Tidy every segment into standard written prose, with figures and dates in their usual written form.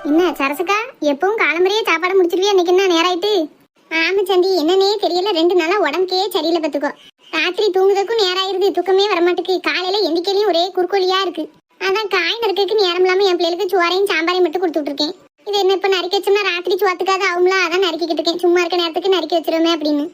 என்ன சரசுக்கா, எப்பவும் காலம்பறையே சாப்பாடு முடிச்சிருவியா? இன்னைக்கு என்ன நேரம் ஆயிட்டு? ஆமா சந்தி, என்னன்னே தெரியல, 2 நாளா உடம்புக்கே சரியில்லை பத்துக்கோ. ராத்திரி தூங்குறதுக்கும் நேரம் ஆயிருது, தூக்கமே வரமாட்டுக்கு. காலையில எந்திக்கலையும் ஒரே குறுக்கோலியா இருக்கு. அதான் காய் நறுக்கிறதுக்கு நேரம் இல்லாம என் பிள்ளைகளுக்கு சோறையும் சாம்பாரையும் மட்டும் கொடுத்துட்டு இருக்கேன். இது என்ன இப்ப நறுக்கி வச்சோம்னா ராத்திரி சுவாத்துக்காது ஆகும்ல, அதான் நறுக்கிக்கிட்டு இருக்கேன். சும்மா இருக்க நேரத்துக்கு நறுக்கி வச்சிருமே அப்படின்னு.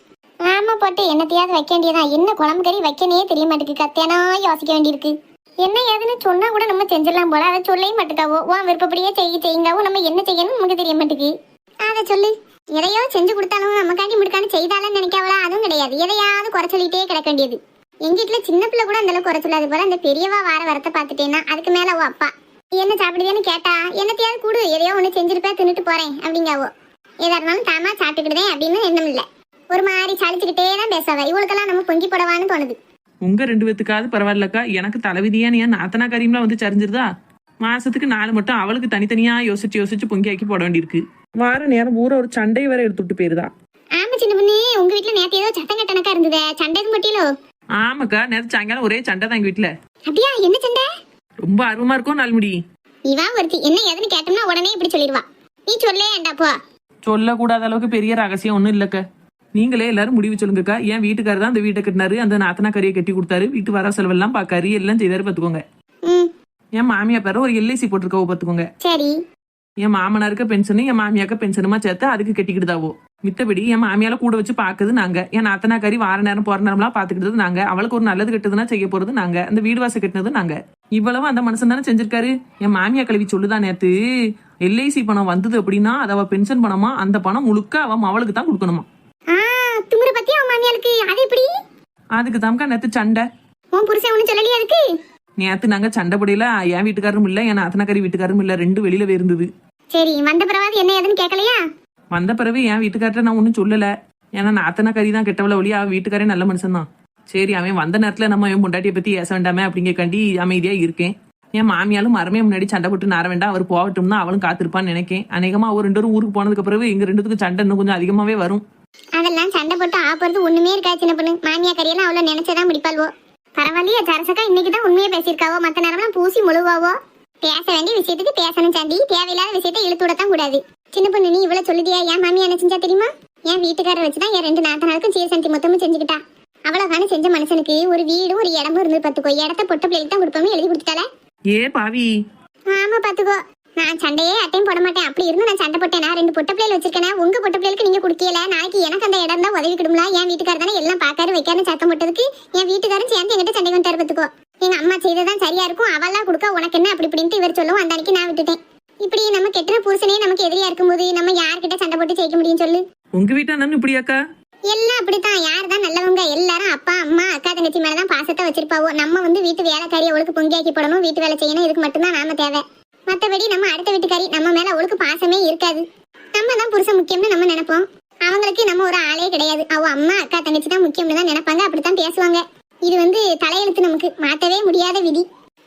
ஆமா போட்டு என்னத்தையாவது வைக்க வேண்டியதான். என்ன குழம்பு கறி வைக்கனே தெரிய மாட்டேங்குது, கத்தியானா யோசிக்க வேண்டியிருக்கு. என்ன ஏதுன்னு சொன்னா கூட நம்ம செஞ்சிடலாம் போல, அதை சொல்லவே மாட்டுக்காவோ. உன் விருப்பப்படியே செய்யுங்காவோ, நம்ம என்ன செய்யணும் நமக்கு தெரிய மாட்டேங்குது. அதை சொல்லு. எதையோ செஞ்சு கொடுத்தாலும் நமக்காண்டி முடுக்கான்னு செய்தாலும் நினைக்காவளா? அதுவும் கிடையாது. எதையாவது குறை சொல்லிட்டே கிடக்க வேண்டியது. எங்க வீட்டுல சின்ன பிள்ளை கூட அந்த அளவுக்கு குறை சொல்லாது போல. அந்த பெரியவா வார வரத்தை பார்த்துட்டேன்னா அதுக்கு மேல அவ அப்பா என்ன சாப்பிடுவேன்னு கேட்டா, என்னத்தையாவது கூடு, எதையோ ஒண்ணு செஞ்சிருப்பேன் தின்னுட்டு போறேன் அப்படிங்காவோ. எதா இருந்தாலும் தாமா சாப்பிட்டுக்கிட்டேன் அப்படின்னு எண்ணம் இல்ல. ஒரு மாதிரி சளிச்சுக்கிட்டே தான் பேசாத. இவளுக்கெல்லாம் நம்ம பொங்கி போடவான்னு தோணுது. உங்க 2 பேத்துக்காவது பரவாயில்லக்கா, எனக்கு தலைவிதியான்னு என் நாத்தனா கறியம்லாம் வந்து சரிஞ்சிருதா? மாசத்துக்கு 4 மட்டும் அவளுக்கு தனித்தனியா யோசிச்சு பொங்கி ஆக்கி போட வேண்டியிருக்கு. வார நேரம் ஊர ஒரு சண்டை வரை எடுத்துட்டு போயிருதா. ஆமா சின்ன பொண்ணு, உங்க வீட்டுல நேத்து ஏதோ சட்டம் கட்டணக்கா இருந்தது, சண்டை மட்டியலோ? ஆமாக்கா, நேரத்து சாயங்காலம் ஒரே சண்டை தான் எங்க வீட்டுல. அப்படியா? என்ன சண்டை? ரொம்ப அருவமா இருக்கும் நாள்முடி. இவா ஒருத்தி என்ன ஏதுன்னு கேட்டோம்னா உடனே இப்படி சொல்லிடுவா. நீ சொல்லே ஏண்டாப்போ. சொல்லக்கூடாத அளவுக்கு பெரிய ரகசியம் ஒண்ணும் இல்லக்க. நீங்களே எல்லாரும் முடிவு சொல்லுங்கக்கா. என் வீட்டுக்காரர் தான் அந்த வீட்டை கட்டினாரு, அந்த நாத்தனா கறியை கட்டி கொடுத்தாரு, வீட்டு வர செலவெல்லாம் பாக்காரு, எல்லாம் செய்தாரு பாத்துக்கோங்க. என் மாமியா பேர ஒரு எல்ஐசி போட்டிருக்கவோ பாத்துக்கோங்க. சரி. என் மாமனாருக்கு பென்ஷனு, என் மாமியாக்க பென்ஷனுமா சேர்த்து அதுக்கு கட்டிக்கிட்டுதாவோ. மித்தபடி என் மாமியால கூட வச்சு பாக்குது நாங்க. என் நாத்தனா கறி வார நேரம் போற நேரம்லாம் பாத்துக்கிட்டது நாங்க. அவளுக்கு ஒரு நல்லது கெட்டதுன்னா செய்ய போறது நாங்க. அந்த வீடு வாசல் கட்டினது நாங்க. இவ்வளவு அந்த மனுஷன் தானே செஞ்சிருக்காரு. என் மாமியா கல்வி சொல்லுதான் நேத்து, எல்ஐசி பணம் வந்தது அப்படின்னா அது அவ பென்ஷன் பணமா, அந்த பணம் முழுக்க அவன் அவளுக்கு தான் கொடுக்கணுமா. திமிர பத்தி அவன் மாமியாளுக்கு அது எப்படி? அதுக்கு தாம்க்கா நேத்து சண்டை. உன் புருஷன் ஒண்ணு சொல்லலையா அதுக்கு? நேத்து நாங்க சண்டை படையில என் வீட்டுக்காரரும் இல்ல, என் நாத்தனா கறி வீட்டுக்காரரும் இல்ல, 2 வெளியில இருந்தது. சரி, வந்த பிறவாது என்ன ஏதுன்னு கேட்கலையா? வந்த பிறகு என் வீட்டுக்கார்ட்ட நான் ஒன்னும் சொல்லல. ஏன்னா நாத்தனா கறி தான் கெட்டவள ஒழிய அவன் வீட்டுக்காரே நல்ல மனுஷன் தான். சரி, அவன் வந்த நேரத்துல நம்ம என் பொண்டாட்டியை பத்தி ஏச வேண்டாமே அப்படிங்கக்காண்டி அமைதியா இருக்கேன். என் மாமியாலும் மரமே முன்னாடி சண்டை போட்டு நார வேண்டாம், அவர் போகட்டும்னா அவளும் காத்திருப்பான்னு நினைக்கேன். அநேகமா அவர் 2 பேரும் ஊருக்கு போனதுக்கு பிறகு எங்க 2 பேத்துக்கு சண்டை இன்னும் கொஞ்சம் அதிகமாவே வரும். அதெல்லாம் சண்டை போட்டு ஆப்பறது ஒண்ணுமே இருக்கா சின்ன பொண்ணு. மாமியா கறியெல்லாம் அவ்வளவு நினைச்சதான் முடிப்பாள்வோ. பரவாயில்லையா சரசக்கா, இன்னைக்குதான் உண்மையை பேசியிருக்காவோ. மத்த நேரம்லாம் பூசி முழுவாவோ. பேச வேண்டிய விஷயத்துக்கு பேசணும் சாண்டி, தேவையில்லாத விஷயத்த இழுத்து விடத்தான் கூடாது. சின்ன பொண்ணு, நீ இவ்வளவு சொல்லுதியா? என் மாமியா என்ன செஞ்சா தெரியுமா? என் வீட்டுக்காரர் வச்சுதான் என் 2 நாத்தனாருக்கும் சீர்சந்தி மொத்தமும் செஞ்சுக்கிட்டா. அவ்வளவுதானே செஞ்ச மனுஷனுக்கு ஒரு வீடும் ஒரு இடமும் இருந்து பாத்துக்கோ. இடத்த பொட்ட பிள்ளைக்கு தான் கொடுப்போம்னு எழுதி கொடுத்துட்டால. ஏ பாவி. ஆமா பாத்துக்கோ, நான் சண்டையே அட்டையும் போட மாட்டேன். அப்படி இருந்து நான் சண்டை போட்டேனா? 2 பொட்ட பிள்ளைகள் வச்சிருக்கேன். உங்க பொட்ட பிள்ளைக்கு நீங்க குடுக்கல, நாளைக்கு எனக்கு அந்த இடம் தான் உதவி கிடும்ல. என் வீட்டுக்காரர் தானே எல்லாம் பாக்காரு வைக்காரு சத்தம் போட்டதுக்கு என் வீட்டுக்காரன் சேர்ந்து என்கிட்ட சண்டை வந்து பாத்துக்கோ. எங்க அம்மா செய்ததான் சரியா இருக்கும், அவெல்லாம் கொடுக்க உனக்கு என்ன அப்படி இப்படின்ட்டு இவர் சொல்லவும் அந்த அன்னைக்கு நான் விட்டுட்டேன். இப்படி நம்ம கெட்டுற புருஷனே நமக்கு எதிரியா இருக்கும்போது நம்ம யார்கிட்ட சண்டை போட்டு ஜெயிக்க முடியும் சொல்லு? உங்க வீட்டா நான் இப்படியாக்கா? எல்லாம் அப்படித்தான். யார் தான் நல்லவங்க? எல்லாரும் அப்பா அம்மா அக்கா தங்கச்சி மேலதான் பாசத்தை வச்சிருப்பாவோ. நம்ம வீட்டு வேலைக்காரி அவளுக்கு பொங்கியாக்கி போடணும், வீட்டு வேலை செய்யணும், இதுக்கு மட்டும்தான் நாம தேவை. மத்தபடி நம்ம அடுத்த வீட்டுக்காரி நம்ம மேல அவளுக்கு பாசமே இருக்காது. நம்ம தான் புருஷன் முக்கியம்னு நம்ம நினைப்போம். அவங்களுக்கு நம்ம ஒரு ஆளே கிடையாது. அவ அம்மா அக்கா தங்கச்சி தான் முக்கியம்னு தான் நினைப்பாங்க, அப்படித்தான் பேசுவாங்க. இது தலையெழுத்து, நமக்கு மாத்தவே முடியாத விதி.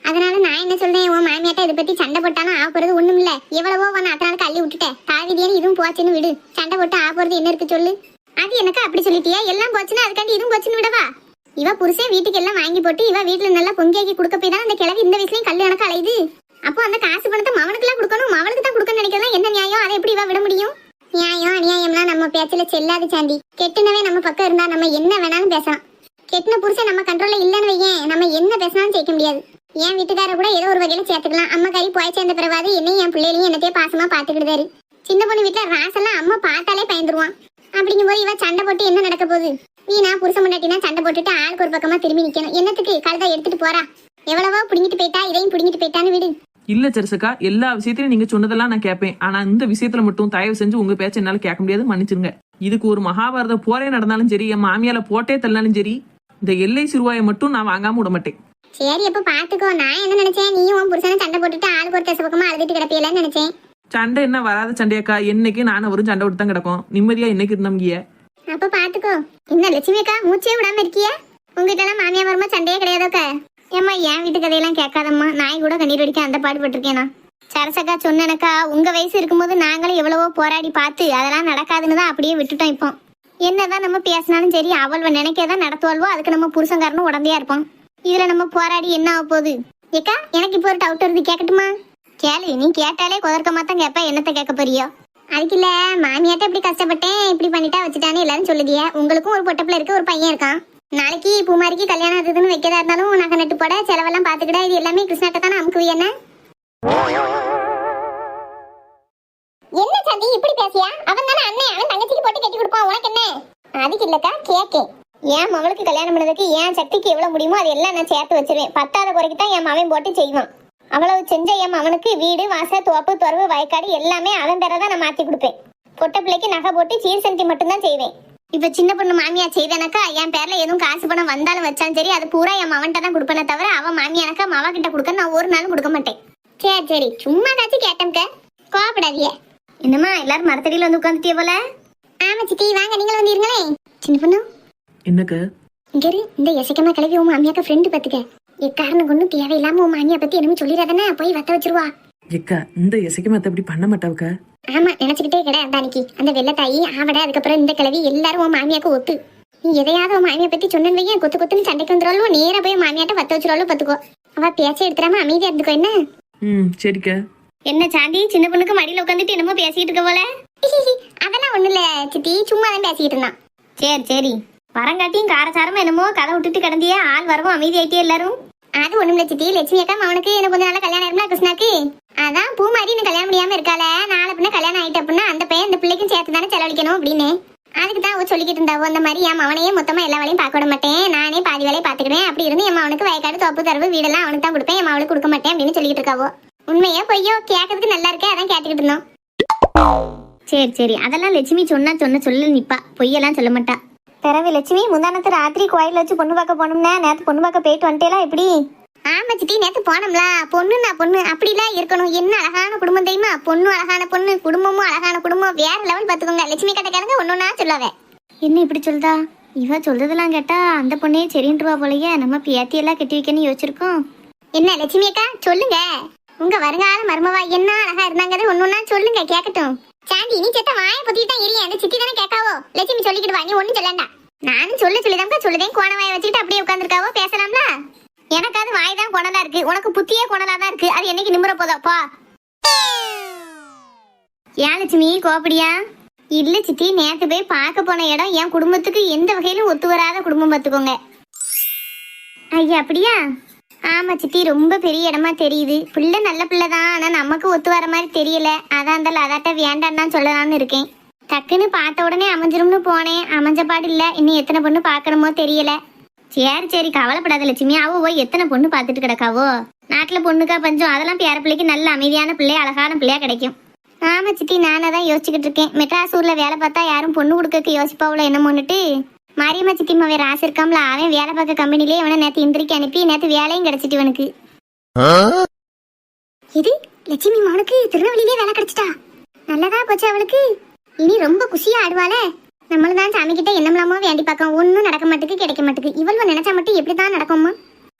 அதனால நான் என்ன சொல்றேன், உன் மாமியாட்ட இதை பத்தி சண்டை போட்டாலும் ஆகுறது ஒண்ணும் இல்ல. எவ்வளவோ உன் அத்தனாலுக்கு அள்ளி விட்டுட்டேன், தாவிதியான்னு இதுவும் போச்சுன்னு விடு. சண்டை போட்டு ஆகுறது என்ன இருக்கு சொல்லு? அது எனக்கு அப்படி சொல்லிட்டியா? எல்லாம் போச்சுன்னா அதுக்காண்டி இதுவும் போச்சுன்னு விடவா? இவ புருஷன் வீட்டுக்கு எல்லாம் வாங்கி போட்டு இவ வீட்டுல நல்லா பொங்கியாக்கி கொடுக்க போய் தான் அந்த கிழவி இந்த வயசுலயும் கல்லு எனக்கு அலையுது. அப்போ அந்த காசு பணத்தை மவனுக்கு எல்லாம் கொடுக்கணும், மவனுக்கு தான் கொடுக்கணும்னு நினைக்கிறதா என்ன நியாயம்? அதை எப்படி இவ விட முடியும்? நியாயம் அநியாயம்லாம் நம்ம பேச்சுல செல்லாது சாந்தி. கெட்டுனவே நம்ம பக்கம் இருந்தா நம்ம என்ன வேணாலும் பேசலாம். கெட்டின புருஷன் நம்ம கண்ட்ரோல்ல இல்லன்னு வையேன், நம்ம என்ன பேசினாலும் ஜெயிக்க முடியாது. என் வீட்டுக்கார கூட ஏதோ ஒரு வகையில சேர்த்துக்கலாம். அம்மா கறி போய் சேர்ந்த பிறவாது என்னையும் என் பிள்ளைகளையும் என்னத்தையே பாசமா பாத்துக்கிட்டாரு. சின்ன பொண்ணு வீட்டுல ராசெல்லாம் அம்மா பார்த்தாலே பயந்துருவான். அப்படிங்கும் போது இவ சண்டை போட்டு என்ன நடக்க போகுது? நீனா புருஷன் முன்னாட்டினா சண்டை போட்டுட்டு ஆளுக்கு ஒரு பக்கமா திரும்பி நிக்கணும். என்னத்துக்கு? கழுதை எடுத்துட்டு போறா, எவ்வளவோ புடிங்கிட்டு போயிட்டா, இதையும் புடிங்கிட்டு போயிட்டான்னு விடு. இல்ல சரசக்கா, எல்லா விஷயத்திலும் நீங்க சொன்னதெல்லாம் நான் கேட்பேன். ஆனா இந்த விஷயத்துல மட்டும் தயவு செஞ்சு உங்க பேச்ச என்னால கேட்க முடியாது, மன்னிச்சிருங்க. இதுக்கு ஒரு மகாபாரத போரே நடந்தாலும் சரி, என் மாமியால போட்டே தள்ளாலும் சரி, இந்த எல்ஐசி ரூபாயை மட்டும் நான் வாங்காம விட மாட்டேன். சரி, அப்ப பாத்துக்கோ. நான் என்ன நினைச்சேன், நீயும் உன் புருஷனை சண்டை போட்டுட்டு ஆளுக்கு ஒரு தசை அழுதுட்டு கிடப்பியலன்னு நினைச்சேன். சண்டை என்ன வராத சண்டையாக்கா? என்னைக்கு நானும் அவரும் சண்டை விட்டு தான் கிடக்கும். நிம்மதியா என்னைக்கு இருந்தோம்கிய. அப்ப பாத்துக்கோ. என்ன லட்சுமி அக்கா மூச்சே விடாம இருக்கிய? உங்ககிட்ட எல்லாம் மாமியா வருமா சண்டையே கிடையாதோக்கா? ஏம்மா என் வீட்டு கதையெல்லாம் கேட்காதம்மா. நாய் கூட கண்ணீர் அடிக்க அந்த பாடுபட்டிருக்கேனா? சரசக்கா சொன்னனக்கா, உங்க வயசு இருக்கும்போது நாங்களும் எவ்வளவோ போராடி பார்த்து அதெல்லாம் நடக்காதுன்னு தான் அப்படியே விட்டுட்டோம். இப்போ என்னதான் நம்ம பேசினாலும் சரி, அவள் நினைக்கதான் நடத்துவாள்வோ, அதுக்கு நம்ம புருஷங்காரனும் உடந்தையா இருப்போம். இதுல நம்ம போராடி என்ன ஆக போகுது? ஏக்கா எனக்கு இப்போ ஒரு டவுட் வருது, கேட்கட்டுமா? கேளு, நீ கேட்டாலே குதர்க்கமா தான் கேட்ப, என்னத்த கேட்க போறியோ? அதுக்கு இல்ல, மாமியாட்ட இப்படி கஷ்டப்பட்டேன், இப்படி பண்ணிட்டா வச்சுட்டான்னு எல்லாரும் சொல்லுதிய. உங்களுக்கும் ஒரு பொட்டப்பிள்ள இருக்கு, ஒரு பையன் இருக்கான். நாளைக்கு பூமாரிக்கு கல்யாணம் அதுன்னு வைக்கிறதா இருந்தாலும் நகை நட்டு போட செலவெல்லாம் பாத்துக்கிட, இது எல்லாமே கிருஷ்ணாட்ட தானே அமுக்குவி. என்ன என்ன சாந்தி இப்படி பேசியா? அவன் தானே அண்ணன், அவன் தங்கச்சிக்கு போட்டு கட்டி கொடுப்பான், உனக்கு என்ன? அதுக்கு இல்லக்கா கேக்கேன், என் மகளுக்கு கல்யாணம் பண்ணதுக்கு என் சக்திக்கு எவ்வளவு முடியுமோ அது எல்லாம் நான் சேர்த்து வச்சிருவேன். பத்தாவது குறைக்கு தான் என் மகன் போட்டு செய்வான். அவ்வளவு செஞ்ச என் மகனுக்கு வீடு வாச தோப்பு துறவு வயக்காடு எல்லாமே அவன் பேரதான் நான் மாத்தி கொடுப்பேன். பொட்ட பிள்ளைக்கு நகை போட்டு சீர் செஞ்சு மட்டும்தான் செய்வேன். இப்ப சின்ன பொண்ணு மாமியா செய்தேனாக்கா என் பேர்ல எதுவும் காசு பணம் வந்தாலும் வச்சாலும் சரி, அது பூரா என் மவன்கிட்ட தான் கொடுப்பேனே தவிர அவன் மாமியானக்கா மாவா கிட்ட கொடுக்க நான் ஒரு நாளும் கொடுக்க மாட்டேன். சரி சரி, சும்மா காச்சு கேட்டேன்க்க, கோவப்படாதீங்க. என்னம்மா எல்லாரும் மரத்தடியில வந்து உட்காந்துட்டிய போல? ஆமா சித்தி, வாங்க நீங்களும் வந்து இருங்களே. சின்ன பொண்ணு என்னக்க இங்க இந்த எசக்கமா கிளவி உன் மாமியாக்க ஃப்ரெண்டு பாத்துக்க. எக்காரணம் கொண்டு தேவையில்லாம உன் மாமியா பத்தி என்னமோ சொல்லிடாதானே, போய் வத்த வச்சிருவா. ஏக்கா இந்த இசைக்கு மத்த அப்படி பண்ண மாட்டாவுக்கா? ஆமா, நினைச்சுக்கிட்டே கிடையாது அன்னைக்கு அந்த வெள்ளத்தாயி ஆவட, அதுக்கப்புறம் இந்த கிளவி எல்லாரும் உன் மாமியாக்கு ஒத்து. நீ எதையாவது உன் மாமியா பத்தி சொன்னு வையன், கொத்து கொத்துன்னு சண்டைக்கு வந்துருவாளோ, நேரா போய் மாமியாட்ட வத்த வச்சிருவாளோ பாத்துக்கோ. அவ பேச்ச எடுத்துறாம அமைதியா இருந்துக்கோ. என்ன சரிக்கா. என்ன சாந்தி, சின்ன பொண்ணுக்கு மடியில உட்காந்துட்டு என்னமோ பேசிட்டு இருக்க போல? அதெல்லாம் ஒண்ணு இல்ல சித்தி, சும்மா தான் பேசிட்டு இருந்தான். சரி சரி, வரங்காட்டியும் காரசாரமா என்னமோ கதை விட்டுட்டு கிடந்தியே, ஆள் வரவும் அமைதி ஆயிட்டே எல்லாரும். அது ஒண்ணும் இல்ல சித்தி, லட்சுமி அக்கா அவனுக்கு என்ன கொஞ்ச நாளா கல்யாணம் ஆயிருந்தா கிருஷ்ணாக்கு, அதான் பூ மாதிரி இன்னும் கல்யாணம் முடியாம இருக்கால, நாளை பின்ன கல்யாணம் ஆயிட்டு அப்படின்னா அந்த பையன் அந்த பிள்ளைக்கும் சேர்த்து தானே செலவழிக்கணும் அப்படின்னு. அதுக்கு தான் அவ சொல்லிக்கிட்டு இருந்தாவோ, அந்த மாதிரி என் அவனையே மொத்தமா எல்லா வேலையும் பார்க்க விட மாட்டேன், நானே பாதி வேலையை பாத்துக்கிறேன், அப்படி இருந்து என் அவனுக்கு வயக்காடு தோப்பு தரவு வீடெல்லாம் அவனுக்கு தான் கொடுப்பேன், என் அவளுக்கு கொடுக்க மாட்டேன் அப்படின்னு சொல்லிட்டு இருக்காவோ. உண்மையா பொய்யோ கேட்கறதுக்கு நல்லா இருக்கே, அதான் கேட்டுக்கிட்டு இருந்தோம். சரி சரி, அதெல்லாம் லட்சுமி சொன்னா சொல்லு நிப்பா, பொய்யெல்லாம் சொல்ல மாட்டா. பிறகு லட்சுமி முந்தானத்து ராத்திரி கோயில வச்சு பொண்ணு பார்க்க போனோம்னா, நேத்து பொண்ணு பார்க்க போயிட்டு வந்துட்டேலாம் எப்படி? ஆமா சித்தி, நேத்து போனோம்ல. பொண்ணுன்னா பொண்ணு அப்படிலாம் இருக்கணும், என்ன அழகான குடும்பம் தெரியுமா? பொண்ணு அழகான பொண்ணு, குடும்பமும் அழகான குடும்பம், வேற லெவல் பாத்துக்கோங்க. லட்சுமி கிட்ட கேளுங்க, ஒன்னொன்னா சொல்லாவே. என்ன இப்படி சொல்றா? இவ சொல்றதெல்லாம் கேட்டா அந்த பொண்ணே சரின்றுவா போலயே. நம்ம பேத்தியெல்லாம் கட்டி வைக்கன்னு யோசிச்சிருக்கோம். என்ன லட்சுமி அக்கா சொல்லுங்க, உங்க வருங்கால மருமவா என்ன அழகா இருந்தாங்க, ஒன்னொன்னா சொல்லுங்க கேட்கட்டும். சாந்தி நீ செத்த வாயை பத்திட்டு தான் எரிய, அந்த சித்தி தானே கேட்காவோ. லட்சுமி சொல்லிக்கிட்டு வாங்க, ஒன்னும் சொல்லண்டா. நானும் சொல்லிதான் சொல்லுதேன், கோண வாயை வச்சுக்கிட்டு அப்படியே உட்காந்துருக்காவோ, பேசலாம்ல. எனக்காவது வாய் தான் கொணலா இருக்கு, உனக்கு புத்தியே கொணலா தான் இருக்கு, அது என்னைக்கு நிமிர போதோப்பா? ஏன் லட்சுமி கோபடியா? இல்ல சித்தி, நேத்து போய் பார்க்க போன இடம் என் குடும்பத்துக்கு எந்த வகையிலும் ஒத்து வராத குடும்பம் பார்த்துக்கோங்க. ஐயா அப்படியா? ஆமா சித்தி, ரொம்ப பெரிய இடமா தெரியுது. பிள்ளை நல்ல பிள்ளை தான், ஆனா நமக்கு ஒத்து வர மாதிரி தெரியல. அதான் இருந்தாலும் அதாட்ட வேண்டான்னு தான் சொல்லலாம்னு இருக்கேன். டக்குன்னு பார்த்த உடனே அமைஞ்சிரும்னு போனேன், அமைஞ்ச பாடு இல்ல. இன்னும் எத்தனை பொண்ணு பார்க்கணுமோ தெரியல. சரி சரி, கவலைப்படாத லட்சுமி, அவ போய் எத்தனை பொண்ணு பார்த்துட்டு கிடக்காவோ. நாட்டுல பொண்ணுக்கா பஞ்சம், அதெல்லாம் பேர பிள்ளைக்கு நல்ல அமைதியான பிள்ளை, அழகான பிள்ளையா கிடைக்கும். ஆமா சித்தி, நானே தான் யோசிச்சுக்கிட்டு இருக்கேன். மெட்ராஸ் ஊர்ல வேலை பார்த்தா யாரும் பொண்ணு கொடுக்க யோசிப்பாவுல என்னமோன்னுட்டு. மாரியம்மா சித்திமா வேற ஆசை இருக்காமல, அவன் வேலை பார்க்க கம்பெனிலே இவனை நேற்று இந்திரிக்கு அனுப்பி நேற்று வேலையும் கிடைச்சிட்டு இவனுக்கு. இது லட்சுமி மகனுக்கு திருநெல்வேலியிலே வேலை கிடைச்சிட்டா, நல்லதா போச்சு அவளுக்கு. இனி ரொம்ப குஷியா ஆடுவாளே. நம்மளதான் சாமி கிட்ட என்னமலாமோ வேண்டி பார்க்க, ஒன்னும் நடக்க மாட்டுக்கு கிடைக்க மாட்டுக்கு. இவள்வ நினைச்சா மட்டும் எப்படிதான் நடக்குமா?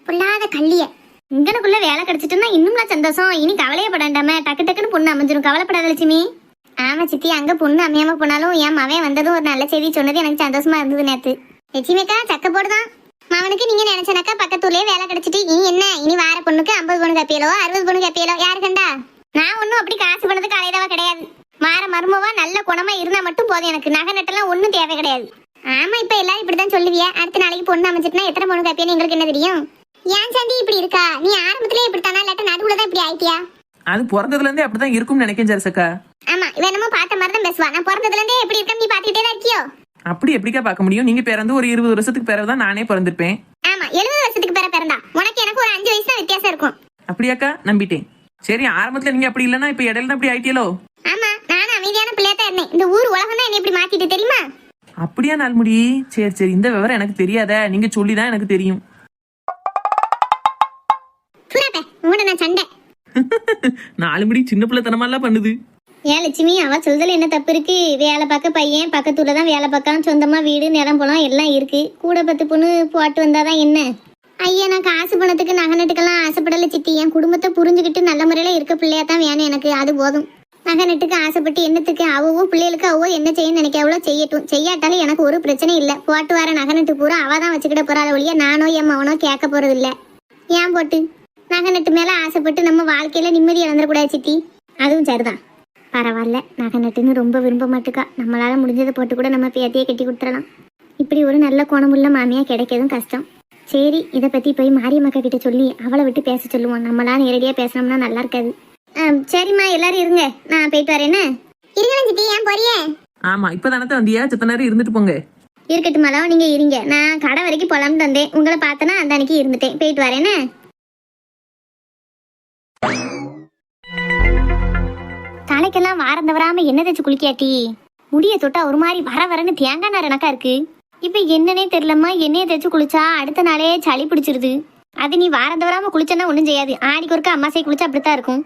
பொல்லாத கல்லிய இங்கனுக்குள்ள வேலை கிடைச்சிட்டுன்னா இன்னும்லாம் சந்தோஷம். இனி கவலையே படாண்டாம டக்கு டக்குன்னு பொண்ணு அமைஞ்சிரும், கவலைப்படாத லட்சுமி. ஆமா சித்தி, அங்க பொண்ணு அமையாம போனாலும் என் மவன் வந்ததும் ஒரு நல்ல செய்தி சொன்னது எனக்கு சந்தோஷமா இருந்தது நேத்து. லட்சுமிக்கா சக்க போடுதான் மவனுக்கு. நீங்க நினைச்சனாக்கா பக்கத்தூர்லயே வேலை கிடைச்சிட்டு இனி என்ன, இனி வார பொண்ணுக்கு 50 பொண்ணு கப்பியலோ 60 பொண்ணு கப்பியலோ யாரு கண்டா? நான் ஒன்னும் அப்படி காசு பண்ணதுக்கு அலையதவா கிடையாது. மாற மருமவா நல்ல குணமா இருந்தா மட்டும் போதும் எனக்கு, நகை நட்டெல்லாம் ஒன்னும் தேவை கிடையாது. ஆமா, இப்ப எல்லாரும் இப்படிதான் சொல்லுவிய. அடுத்த நாளைக்கு பொண்ணு அமைச்சிட்டுனா எத்தனை பொண்ணு கப்பியன்னு எங்களுக்கு என்ன தெரியும்? ஏன் சாந்தி இப்படி இருக்கா? நீ ஆரம்பத்திலே இப்படித்தானா, இல்லாட்ட நடுவுலதான் இப்படி ஆயிட்டியா? அது பிறந்ததுல இருந்தே அப்படிதான் இருக்கும்னு நினைக்கிறேன் ஜெரசக்கா. ஆமா, இவ என்னமோ பார்த்த மாதிரி தான் பேசுவா. நான் பிறந்ததுல இருந்தே எப்படி இருக்கேன் நீ பாத்துக்கிட்டே தான் இருக்கியோ? அப்படி எப்படிக்கா பார்க்க முடியும்? நீங்க பிறந்து ஒரு 20 வருஷத்துக்கு பிறகுதான் நானே பிறந்திருப்பேன். ஆமா, 70 வருஷத்துக்கு பிறந்தா உனக்கு எனக்கு ஒரு 5 வயசு தான் வித்தியாசம் இருக்கும். அப்படியாக்கா? நம்பிட்டேன். சரி, ஆரம்பத்துல நீங்க அப்படி இல்லன்னா இப்ப இடையில தான் அப்படி ஆயிட்டியலோ? ஆமா, நானும் அமைதியான பிள்ளையா தான் இருந்தேன். இந்த ஊர் உலகம் தான் என்ன இப்படி மாத்திட்டு தெரியுமா? அப்படியா நாள்முடி? சரி சரி, இந்த விவரம் எனக்கு தெரியாத, நீங்க சொல்லிதான் எனக்கு தெரியும். நான் சண்டை 4 மணி சின்ன பிள்ளைத்தனமாலாம் பண்ணுது. ஏன் லட்சுமி, அவ சொல்றதுல என்ன தப்பு இருக்கு? வேலை பார்க்க பையன் பக்கத்துல தான் வேலை பார்க்காம, சொந்தமா வீடு நிலம் போலாம் எல்லாம் இருக்கு. கூட 10 பொண்ணு போட்டு வந்தாதான் என்ன? ஐயா, நான் காசு பணத்துக்கு நகை நட்டுக்கெல்லாம் ஆசைப்படல சித்தி. என் குடும்பத்தை புரிஞ்சுக்கிட்டு நல்ல முறையில இருக்க பிள்ளையா தான் வேணும் எனக்கு, அது போதும். நகை நட்டுக்கு ஆசைப்பட்டு என்னத்துக்கு? அவ்வளோ பிள்ளைகளுக்கு அவ்வளோ என்ன செய்யணும் நினைக்க அவ்வளோ செய்யட்டும். செய்யாட்டாலும் எனக்கு ஒரு பிரச்சனை இல்லை. போட்டு வர நகை நட்டு பூரா அவ தான் வச்சுக்கிட்ட போறாள் ஒழிய நானோ என் மவனோ கேட்க போறது இல்லை. ஏன் போட்டு நகை நட்டு மேல ஆசைப்பட்டு நம்ம வாழ்க்கையில நிம்மதி இழந்துடக்கூடாது சித்தி. அதுவும் சரிதான். பரவாயில்ல, நகை நட்டுன்னு ரொம்ப விரும்ப மாட்டுக்கா. நம்மளால முடிஞ்சதை போட்டு கூட நம்ம பேத்தியை கட்டி கொடுத்துடலாம். இப்படி ஒரு நல்ல குணமுள்ள மாமியா கிடைக்கிறதும் கஷ்டம். சரி, இதை பத்தி போய் மாரியம்மாக்கா கிட்ட சொல்லி அவளை விட்டு பேச சொல்லுவோம். நம்மளா நேரடியா பேசினோம்னா நல்லா இருக்காது. சரிம்மா, எல்லாரும் இருங்க, நான் போயிட்டு வரேன்னு. இருக்கலாம் சித்தி, ஏன் போறியே? ஆமா, இப்பதானே வந்தியா, சித்த நேரம் இருந்துட்டு போங்க. இருக்கட்டும் மலம், நீங்க இருங்க. நான் கடை வரைக்கும் போலாம்னு வந்தேன். உங்களை பார்த்தனா அந்த அன்னைக்கு இருந்துட்டேன். போயிட்டு வரேன்னு. தலைக்கெல்லாம் வாரம் தவறாம என்ன தேய்ச்சி குளிக்காட்டி முடிய தொட்டா ஒரு மாதிரி வர வரன்னு தேங்காய் நார் எனக்கா இருக்கு. இப்ப என்னன்னே தெரியலம்மா, எண்ணெயை தேய்ச்சி குளிச்சா அடுத்த நாளே சளி பிடிச்சிருது. அது நீ வாரம் தவறாம குளிச்சனா ஒண்ணும் செய்யாது. ஆடிக்கு ஒருக்க அம்மாசை குளிச்சா அப்படித்தான் இருக்கும்.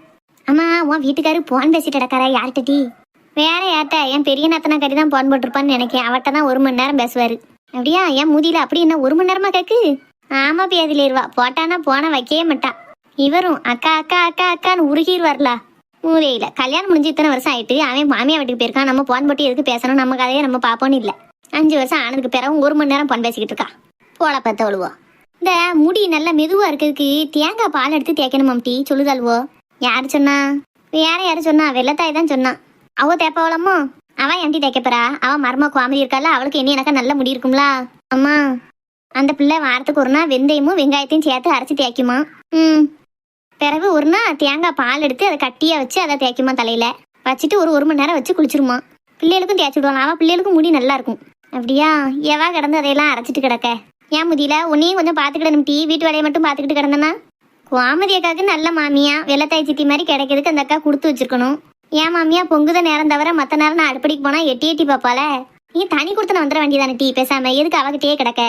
அம்மா, உன் வீட்டுக்காரு போன் பேசிட்டு கிடக்காரா? யார்கிட்ட? வேற யார்ட்ட? என் பெரிய நாத்தனா கறி தான் போன் போட்டிருப்பான்னு நினைக்கேன். அவட்ட தான் 1 மணி நேரம் பேசுவாரு. அப்படியா? என் மூதியில அப்படி என்ன 1 மணி நேரமா கேக்கு? ஆமா, பேதில இருவா. போட்டானா போன வைக்கவே மாட்டா. இவரும் அக்கா அக்கா அக்கா அக்கான்னு உருகிடுவார்ல. மூதையில கல்யாணம் முடிஞ்சு இத்தனை வருஷம் ஆயிட்டு அவன் மாமியா வீட்டுக்கு போயிருக்கான். நம்ம போன் போட்டு எதுக்கு பேசணும்? நம்ம கதையை நம்ம பார்ப்போன்னு இல்லை. 5 வருஷம் ஆனதுக்கு பிறகு 1 மணி நேரம் போன் பேசிக்கிட்டு இருக்கா. போல பத்த விழுவோ. இந்த முடி நல்லா மெதுவா இருக்கிறதுக்கு தேங்காய் பால் எடுத்து தேய்க்கணுமாம்டி சொல்லுதாள்வோ. யாரு சொன்னா? வேற யாரு சொன்னா? வெள்ளத்தாய் தான் சொன்னான். அவ தேப்பவளமோ? அவ எம்டி தேய்க்கப்பறா. அவ மர்ம குவாமதி இருக்கால, அவளுக்கு என்ன எனக்கா நல்ல முடி இருக்கும்ல. அம்மா, அந்த பிள்ளை வாரத்துக்கு ஒரு நாள் வெந்தயமும் வெங்காயத்தையும் சேர்த்து அரைச்சி தேய்க்குமா. பிறகு ஒரு நாள் தேங்காய் பால் எடுத்து அதை கட்டியா வச்சு அதை தேய்க்குமா. தலையில வச்சுட்டு 1 மணி நேரம் வச்சு குளிச்சிருமா. பிள்ளைகளுக்கும் தேய்ச்சி விடுவாங்க. அவ பிள்ளைகளுக்கும் முடி நல்லா இருக்கும். அப்படியா? எவா கிடந்து அதையெல்லாம் அரைச்சிட்டு கிடக்க? ஏன் முதியில உன்னையும் கொஞ்சம் பார்த்துக்கிடணும். வீட்டு வேலையை மட்டும் பார்த்துக்கிட்டு கிடந்தனா குவாமதி அக்காவுக்கு நல்ல மாமியா வெள்ளத்தாய் சித்தி மாதிரி கிடைக்கிறதுக்கு அந்த அக்கா கொடுத்து வச்சிருக்கணும். ஏன் மாமியா பொங்குத நேரம் தவிர மற்ற நேரம் நான் அடுப்படிக்கு போனா எட்டி எட்டி பாப்பால. நீ தனி கொடுத்தன வந்துட வேண்டியதானே டீ. பேசாம எதுக்கு அவகிட்டே கிடக்க?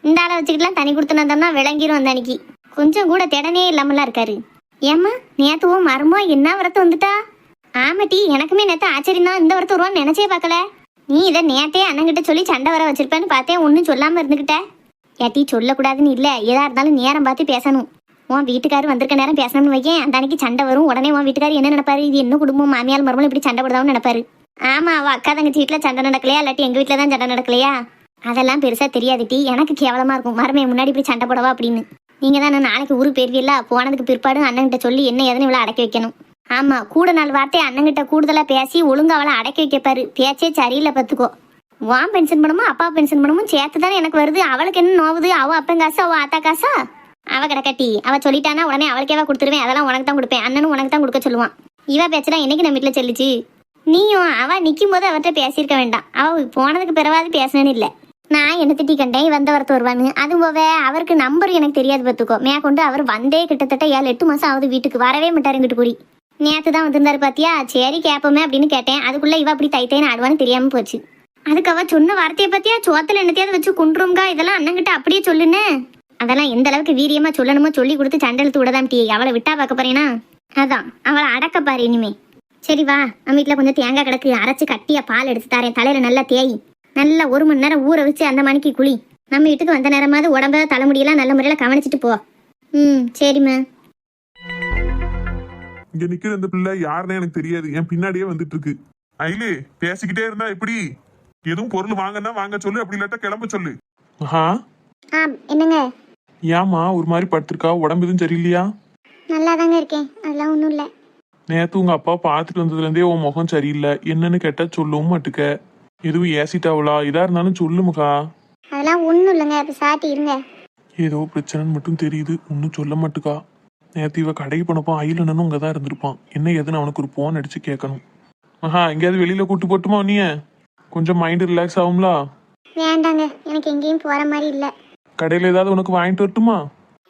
இந்த ஆளை வச்சுக்கிட்டுலாம் தனி கொடுத்தன வந்தோம்னா விளங்கிரும். அந்த அன்னைக்கு கொஞ்சம் கூட திடனே இல்லாமலாம் இருக்காரு. ஏம்மா, நேத்துவும் மருமோ என்ன வரத்து வந்துட்டா? ஆமா டீ, எனக்குமே நேத்து ஆச்சரியம் தான். இந்த வரத்து வருவான்னு நினைச்சே பார்க்கல. நீ இதை நேத்தே அண்ணங்கிட்ட சொல்லி சண்டை வர வச்சிருப்பேன்னு பார்த்தேன். ஒன்னும் சொல்லாம இருந்துகிட்ட. ஏட்டி, சொல்லக்கூடாதுன்னு இல்லை, எதா இருந்தாலும் நேரம் பார்த்து பேசணும். உன் வீட்டுக்காரு வந்திருக்க நேரம் பேசணும்னு வைக்கேன். அந்த அன்னைக்கு சண்டை வரும். உடனே உன் வீட்டுக்காரு என்ன நினைப்பாரு? இது என்ன குடும்பம், மாமியால் மருமலும் இப்படி சண்டை போடுதாவும் நினைப்பாரு. ஆமா, அவ அக்கா தங்கச்சி வீட்டுல சண்டை நடக்கலையா, இல்லாட்டி எங்க வீட்டுல தான் சண்டை நடக்கலையா? அதெல்லாம் பெருசா தெரியாது டீ. எனக்கு கேவலமா இருக்கும் மருமையை முன்னாடி இப்படி சண்டை போடவா அப்படின்னு. நீங்க தான் நாளைக்கு ஊருக்கு போயிருவில்ல, போனதுக்கு பிற்பாடு அண்ணன்கிட்ட சொல்லி என்ன ஏதுன்னு இவளை அடக்கி வைக்கணும். ஆமா, கூட 4 வார்த்தை அண்ணன்கிட்ட கூடுதலா பேசி ஒழுங்கு அவளை அடக்கி வைக்கப்பாரு. பேச்சே சரியில்லை பத்துக்கோ. வான் பென்ஷன் பணமும் அப்பா பென்ஷன் பணமும் சேர்த்து தானே எனக்கு வருது. அவளுக்கு என்ன நோவுது? அவ அப்பன் காசு, அவ ஆத்தா காசா? அவ கிடக்கட்டி. அவ சொல்லிட்டானா உடனே அவளுக்கேவா கொடுத்துருவேன். அதெல்லாம் உனக்கு தான் கொடுப்பேன். அண்ணனும் உனக்கு தான் கொடுக்க சொல்லுவான். இவ பேச்சதான் என்னைக்கு நம்ம வீட்டுல சொல்லிச்சு. நீயும் அவ நிக்கும் போது அவர்கிட்ட பேசியிருக்க வேண்டாம். அவ போனதுக்கு பிறவாது பேசணும்னு இல்லை. நான் என்ன திட்டி கண்டேன் வந்த வரத்து வருவான்னு. அதுவும் போவே அவருக்கு நம்பர் எனக்கு தெரியாது பார்த்துக்கோ. மேற்கொண்டு அவர் வந்தே கிட்டத்தட்ட 7-8 மாசம் ஆகுது. வீட்டுக்கு வரவே மாட்டாரு. இங்கிட்டு கூடி நேற்று தான் வந்திருந்தாரு பாத்தியா. சரி கேட்போமே அப்படின்னு கேட்டேன். அதுக்குள்ள இவ அப்படி தைத்தேன்னு ஆடுவான்னு தெரியாம போச்சு. அதுக்கு அவ சொன்ன வார்த்தையை பத்தியா, சோத்துல என்னத்தையாவது வச்சு குண்டுரும்கா, இதெல்லாம் அண்ணங்கிட்ட அப்படியே சொல்லுன்னு. அதெல்லாம் எந்த அளவுக்கு வீரியமா சொல்லணுமோ சொல்லி கொடுத்து சண்டை இழுத்து விடதான் டீ. அவளை விட்டா பார்க்க போறேனா? அதான் அவளை அடக்க பாரு இனிமே. சரி வா, நம்ம வீட்டுல கொஞ்சம் தேங்காய் கிடக்கு, அரைச்சு கட்டியா பால் எடுத்து தாரேன். தலையில நல்லா தேய், நல்லா 1 மணி நேரம் ஊற வச்சு அந்த மணிக்கு குளி. நம்ம வீட்டுக்கு வந்த நேரமாவது உடம்ப தலைமுடியெல்லாம் நல்ல முறையில கவனிச்சுட்டு போ. சரிம்மா. இங்க நிக்கிற இந்த பிள்ளை யாருன்னு எனக்கு தெரியாது. என் பின்னாடியே வந்துட்டு இருக்கு. ஐலே, பேசிக்கிட்டே இருந்தா எப்படி? எதுவும் பொருள் வாங்கன்னா வாங்க சொல்லு, அப்படி இல்லாட்டா கிளம்ப சொல்லு. என்னங்க? ஏமா ஒரு மாதிரி படுத்திருக்கா? உடம்பு எதுவும் சரியில்லையா? நல்லா தாங்க இருக்கேன், அதெல்லாம் ஒன்றும் இல்லை. நேத்து உங்க அப்பா பார்த்துட்டு வந்ததுல இருந்தே உன் முகம் சரியில்லை. என்னன்னு கேட்டா சொல்லவும் மாட்டுக்க. எதுவும் ஏசிட்டாவளா? இதா இருந்தாலும் சொல்லுமுகா. அதெல்லாம் ஒன்றும் இல்லைங்க, இப்போ சாட்டி இருங்க. ஏதோ பிரச்சனைன்னு மட்டும் தெரியுது, ஒன்னும் சொல்ல மாட்டுக்கா. நேத்து இவ கடைக்கு போனப்போ அயிலனும் இங்க தான் இருந்திருப்பான். என்ன ஏதுன்னு அவனுக்கு ஒரு போன் அடிச்சு கேட்கணும். எங்கேயாவது வெளியில கூட்டு போட்டுமா? நீ கொஞ்சம் மைண்ட் ரிலாக்ஸ் ஆகும்ல. வேண்டாங்க, எனக்கு எங்கேயும் போற மாதிரி இல்லை. கடையில ஏதாவது உனக்கு வாங்கிட்டு வரட்டுமா?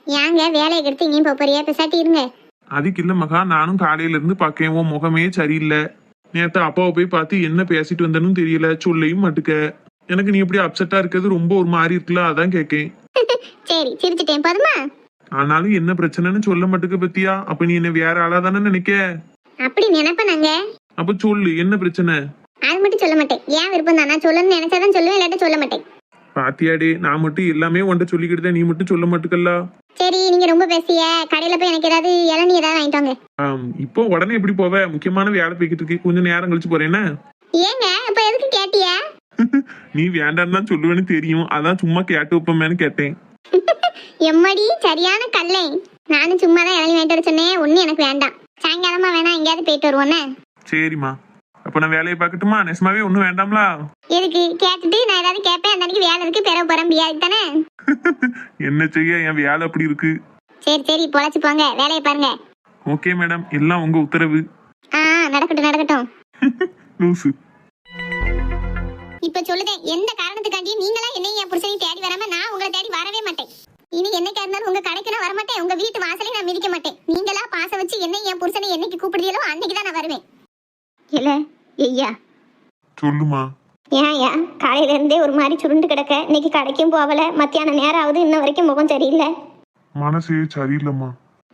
ஏங்க வேலையை எடுத்து எங்கேயும் போறியா? இப்போ சாட்டி இருங்க. அதுக்கு இல்ல மகா, நானும் காலையில இருந்து பாக்கேன். உன் முகமே சரியில்லை. நேத்து அப்பாவை போய் பார்த்து என்ன பேசிட்டு வந்தேன்னு தெரியல, சொல்லையும் மாட்டுக்க. எனக்கு நீ எப்படி அப்செட்டா இருக்கிறது ரொம்ப ஒரு மாதிரி இருக்குல்ல, அதான் கேக்கேன். சரி, சிரிச்சுட்டேன் போதுமா? ஆனாலும் என்ன பிரச்சனைன்னு சொல்ல மாட்டுக்க பத்தியா? அப்ப நீ என்ன வேற ஆளா தானே நினைக்க? அப்படி நினைப்பேனாங்க. அப்ப சொல்லு, என்ன பிரச்சனை? அது மட்டும் சொல்ல மாட்டேன். ஏன் விருப்பம் தான், நான் சொல்லணும்னு நினைச்சாதான் சொல்லுவேன், இல்லாட்ட சொல்ல மாட்டேன். பாத்தியாடே, நான் மட்டும் எல்லாமே உன்கிட்ட சொல்லிக்கிட்டேன், நீ மட்டும் சொல்ல மாட்டுக்கல்ல. சரி, நீங்க ரொம்ப பேசிய. கடையில போய் எனக்கு ஏதாவது இளநீ ஏதாவது வாங்கிட்டு வாங்க. இப்போ உடனே எப்படி போவ? முக்கியமான வேலை போய்கிட்டு இருக்கு, கொஞ்சம் நேரம் கழிச்சு போறேன்னா. ஏங்க இப்ப எதுக்கு கேட்டியா? நீ வேண்டான்னு தான் சொல்லுவேன்னு தெரியும், அதான் சும்மா கேட்டு வைப்பமேன்னு கேட்டேன். எம்மடி சரியான கல்லை. நானும் சும்மா தான் இளநீ வாங்கிட்டு வர சொன்னேன், ஒன்னும் எனக்கு வேண்டாம். சாயங்காலமா வேணா எங்கேயாவது போயிட்டு வருவோன்னு. சரிம்மா, அப்ப நான் வேலையை பார்க்கட்டுமா? நெசமாவே ஒன்றும் வேண்டாம்லா? எதுக்கு கேட்டுட்டு நான் ஏதாவது கேட்பேன், அந்த அன்னைக்கு வேலை இருக்கு பிறகு போறேன் பியாக்கு தானே. என்ன செய்ய, என் வேலை அப்படி இருக்கு. சரி சரி பொழைச்சு போங்க, வேலையை பாருங்க. ஓகே மேடம், எல்லாம் உங்க உத்தரவு. நடக்கட்டும் நடக்கட்டும். லூசு. இப்ப சொல்லுதேன், எந்த காரணத்துக்காண்டியும் நீங்களா என்னையும் என் புருஷனையும் தேடி வராம நான் உங்களை தேடி வரவே மாட்டேன். இனி என்னைக்கா இருந்தாலும் உங்க கடைக்கு நான் வரமாட்டேன், உங்க வீட்டு வாசலையும் நான் மிதிக்க மாட்டேன். நீங்களா பாசம் வச்சு என்னை என் புருஷனை என்னைக்கு கூப்பிடுறீங்களோ அன்னைக்கு தான் நான் வருவேன். இல்ல ஐயா சொல்லுமா. ஏன் காலையில இருந்தே ஒரு மாதிரி சுருண்டு கிடக்க, இன்னைக்கு கடைக்கும் போகல, மத்தியான நேரம் ஆகுது, இன்ன வரைக்கும் முகம் சரியில்லை. மனசே சரியில்லைம்மா.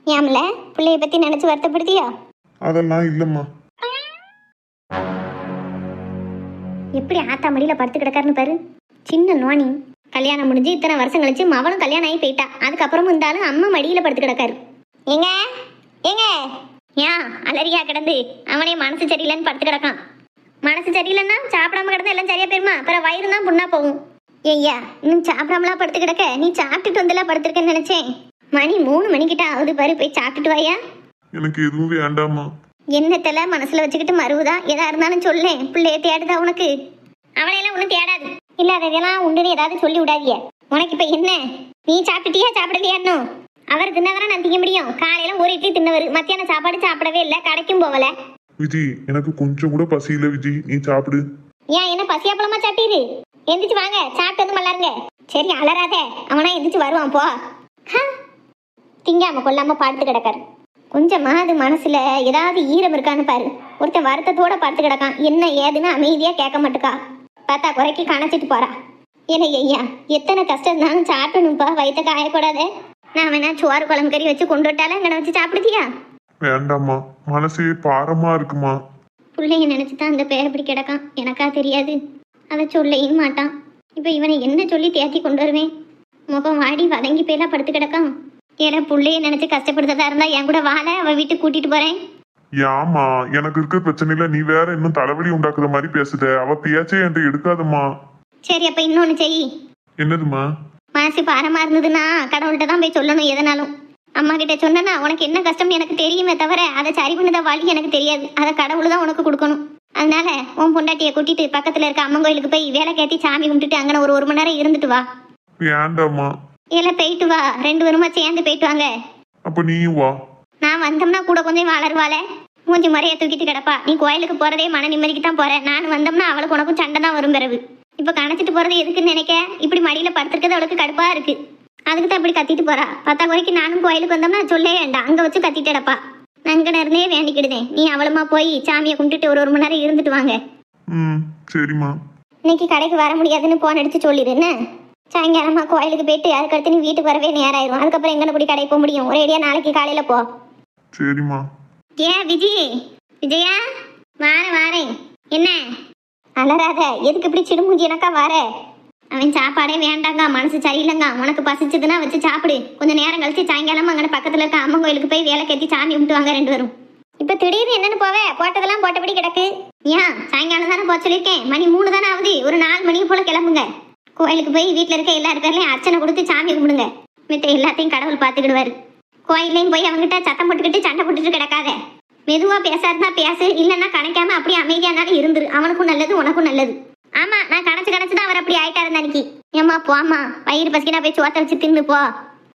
ஏம்ல பிள்ளைய பத்தி நினைச்சு வருத்தப்படுத்தியா? அதெல்லாம் இல்லம்மா. எப்படி ஆத்தா மடியில படுத்து கிடக்காருன்னு பாரு. சின்ன நோனி கல்யாணம் முடிஞ்சு இத்தனை வருஷம் கழிச்சு மவளும் கல்யாணம் ஆகி போயிட்டா. அதுக்கப்புறமும் இருந்தாலும் அம்மா மடியில படுத்து கிடக்காரு. ஏங்க ஏங்க ஏன் அலரியா கிடந்து அவனே மனசு சரியில்லைன்னு படுத்து கிடக்கான். மனசு சரியில்லைன்னா சாப்பிடாம கிடந்தா எல்லாம் சரியா போயிருமா? அப்புறம் வயிறு தான் புண்ணா போகும். ஐயா இன்னும் சாப்பிடாமலாம் படுத்து கிடக்க, நீ சாப்பிட்டுட்டு வந்தெல்லாம் படுத்திருக்கேன்னு நினைச்சேன். மணி 3 மணிக்கிட்ட ஆகுது பாரு, போய் சாப்பிட்டுட்டு வாயா. எனக்கு எதுவும் வேண்டாமா. என்னத்தல மனசுல வச்சுக்கிட்டு மறுவுதா? எதா இருந்தாலும் சொல்லேன், பிள்ளைய தேடுதா உனக்கு? அவளையெல்லாம் ஒன்றும் தேடாது. இல்லாததெல்லாம் உண்டுன்னு ஏதாவது சொல்லி விடாதிய. உனக்கு இப்ப என்ன, நீ சாப்பிட்டியா சாப்பிடலையா? இன்னும் அவர் தின்னவரை நான் திங்க முடியும்? காலையில ஒரு இட்லி தின்னவர், மத்தியான சாப்பாடு சாப்பிடவே இல்லை, கடைக்கும் போகல. விஜி, எனக்கு கொஞ்சம் கூட பசி இல்ல விஜி, நீ சாப்பிடு. ஏன் என்ன பசியாப்பளமா சாப்பிட்டீரு? எந்திரிச்சு வாங்க, சாப்பிட்டு வந்து மல்லாருங்க. சரி அலறாத, அவனா எந்திரிச்சு வருவான் போ. திங்காம கொல்லாம பாடுத்து கிடக்காரு. கொஞ்சமாவது மனசுல ஏதாவது ஈரம் இருக்கான்னு பாரு. ஒருத்தன் வருத்தத்தோட படுத்து கிடக்கான், என்ன ஏதுன்னு அமைதியா கேட்க மாட்டுக்கா. பார்த்தா குறைக்கு கணச்சிட்டு போறா. ஏன்னா ஐயா எத்தனை கஷ்டம் இருந்தாலும் சாப்பிடணும்ப்பா, வயிற்ற காயக்கூடாத. நான் வேணா சோறு குழம்பு கறி வச்சு கொண்டு விட்டாலும் இங்கே வச்சு சாப்பிடுதியா? வேண்டாமா, மனசே பாரமா இருக்குமா. பிள்ளைங்க நினைச்சுதான் அந்த பேர் இப்படி கிடக்கான், எனக்கா தெரியாது. அதை சொல்லையும் மாட்டான். இப்ப இவனை என்ன சொல்லி தேத்தி கொண்டு வருவேன்? முகம் வாடி வதங்கி போயெல்லாம் படுத்து கிடக்கான். ஏன்னா பிள்ளைய நினைச்சு கஷ்டப்படுறதா இருந்தா என் கூட வாழ அவ வீட்டுக்கு கூட்டிட்டு போறேன். யாமா, எனக்கு இருக்க பிரச்சனையில நீ வேற இன்னும் தலைவலி உண்டாக்குற மாதிரி பேசுத. அவ பேச்சே என்கிட்ட எடுக்காதம்மா. சரி அப்ப இன்னொன்னு செய். என்னதுமா? மனசு பாரமா இருந்ததுன்னா கடவுள்கிட்ட தான் போய் சொல்லணும். எதனாலும் அம்மா கிட்ட சொன்னா உனக்கு என்ன கஷ்டம்னு எனக்கு தெரியுமே தவிர அதை சரி பண்ணதா வழி எனக்கு தெரியாது. அதை கடவுள் தான் உனக்கு கொடுக்கணும். அதனால உன் பொண்டாட்டியை கூட்டிட்டு பக்கத்துல இருக்க அம்மன் கோயிலுக்கு போய் வேலை கேட்டி சாமி கும்பிட்டுட்டு அங்கே ஒரு மணி நேரம் இருந்துட்டு வா. வேண்டாமா. இல்ல போயிட்டு வா, 2 பேருமா சேர்ந்து போயிட்டு வாங்க. அப்ப நீயும் வா. நான் வந்தோம்னா கூட கொஞ்சம் வளருவாளே, மூஞ்சி முறைய தூக்கிட்டு கிடப்பா. நீ கோயிலுக்கு போறதே மன நிம்மதிக்கு தான் போற. நான் வந்தோம்னா அவளுக்கு உனக்கும் சண்டை தான் வரும். பிறகு இப்ப கணச்சிட்டு போறது எதுக்குன்னு நினைக்க? இப்படி மடியில படுத்துருக்கிறது அவளுக்கு கடுப்பா இருக்கு. அதுக்கு தான் இப்படி கத்திட்டு போறா. 10 குறைக்கு நானும் கோயிலுக்கு வந்தோம்னா சொல்லவே வேண்டாம், அங்க வச்சு கத்திட்டு கிடப்பா. நான் இங்க இருந்தே வேண்டிக்கிடுதேன், நீ அவளுமா போய் சாமியை கும்பிட்டுட்டு ஒரு மணி நேரம் இருந்துட்டு வாங்க. சரிம்மா. இன்னைக்கு கடைக்கு வர முடியாதுன்னு போன் அடிச்சு சொல்லிடுன்னு. சாயங்காலமா கோயிலுக்கு போயிட்டு அதுக்கடுத்து நீ வீட்டுக்கு வரவே நேரம் ஆயிரும். அதுக்கப்புறம் எங்கன்னு போய் கடைக்கு போக முடியும்? ஒரேடியா நாளைக்கு காலையில போ. சரிம்மா. ஏன் விஜயா வாரேன். என்ன அலறாத, எதுக்கு இப்படி சிடுமூஞ்சி எனக்கா வார? அவன் சாப்பாடே வேண்டாங்க, மனசு சரியில்லைங்க. உனக்கு பசிச்சதுன்னா வச்சு சாப்பிடு. கொஞ்சம் நேரம் கழிச்சு சாயங்காலமா அங்கே பக்கத்துல இருக்க அம்மன் கோயிலுக்கு போய் வேலை கட்டி சாமி கும்பிட்டுவாங்க 2 பேரும். இப்ப திடீர்னு என்னன்னு போவே? போட்டதெல்லாம் போட்டபடி கிடக்கு. ஏன் சாயங்காலம் தானே போக சொல்லியிருக்கேன். மணி 3 தானே ஆகுது. ஒரு 4 மணிக்கு போல கிளம்புங்க. கோயிலுக்கு போய் வீட்டுல இருக்க எல்லா பேர்லயும் அர்ச்சனை கொடுத்து சாமி கும்பிடுங்க. மித்த எல்லாத்தையும் கடவுள் பார்த்துக்கிடுவாரு. கோயிலையும் போய் அவங்ககிட்ட சத்தம் போட்டுக்கிட்டு சண்டை போட்டுட்டு கிடக்காத. மெதுவா பேசாருந்தா பேசு, இல்லைன்னா கணக்காம அப்படியே அமைதியானாலும் இருந்துரு. அவனுக்கும் நல்லது, உனக்கும் நல்லது. ஆமா, நான் கணச்சுதான் அவர் அப்படி ஆயிட்டாரு அன்னைக்கு. ஏமா போமா, வயிறு பசிக்கினா போய் சோத்த வச்சு தின்னு போ.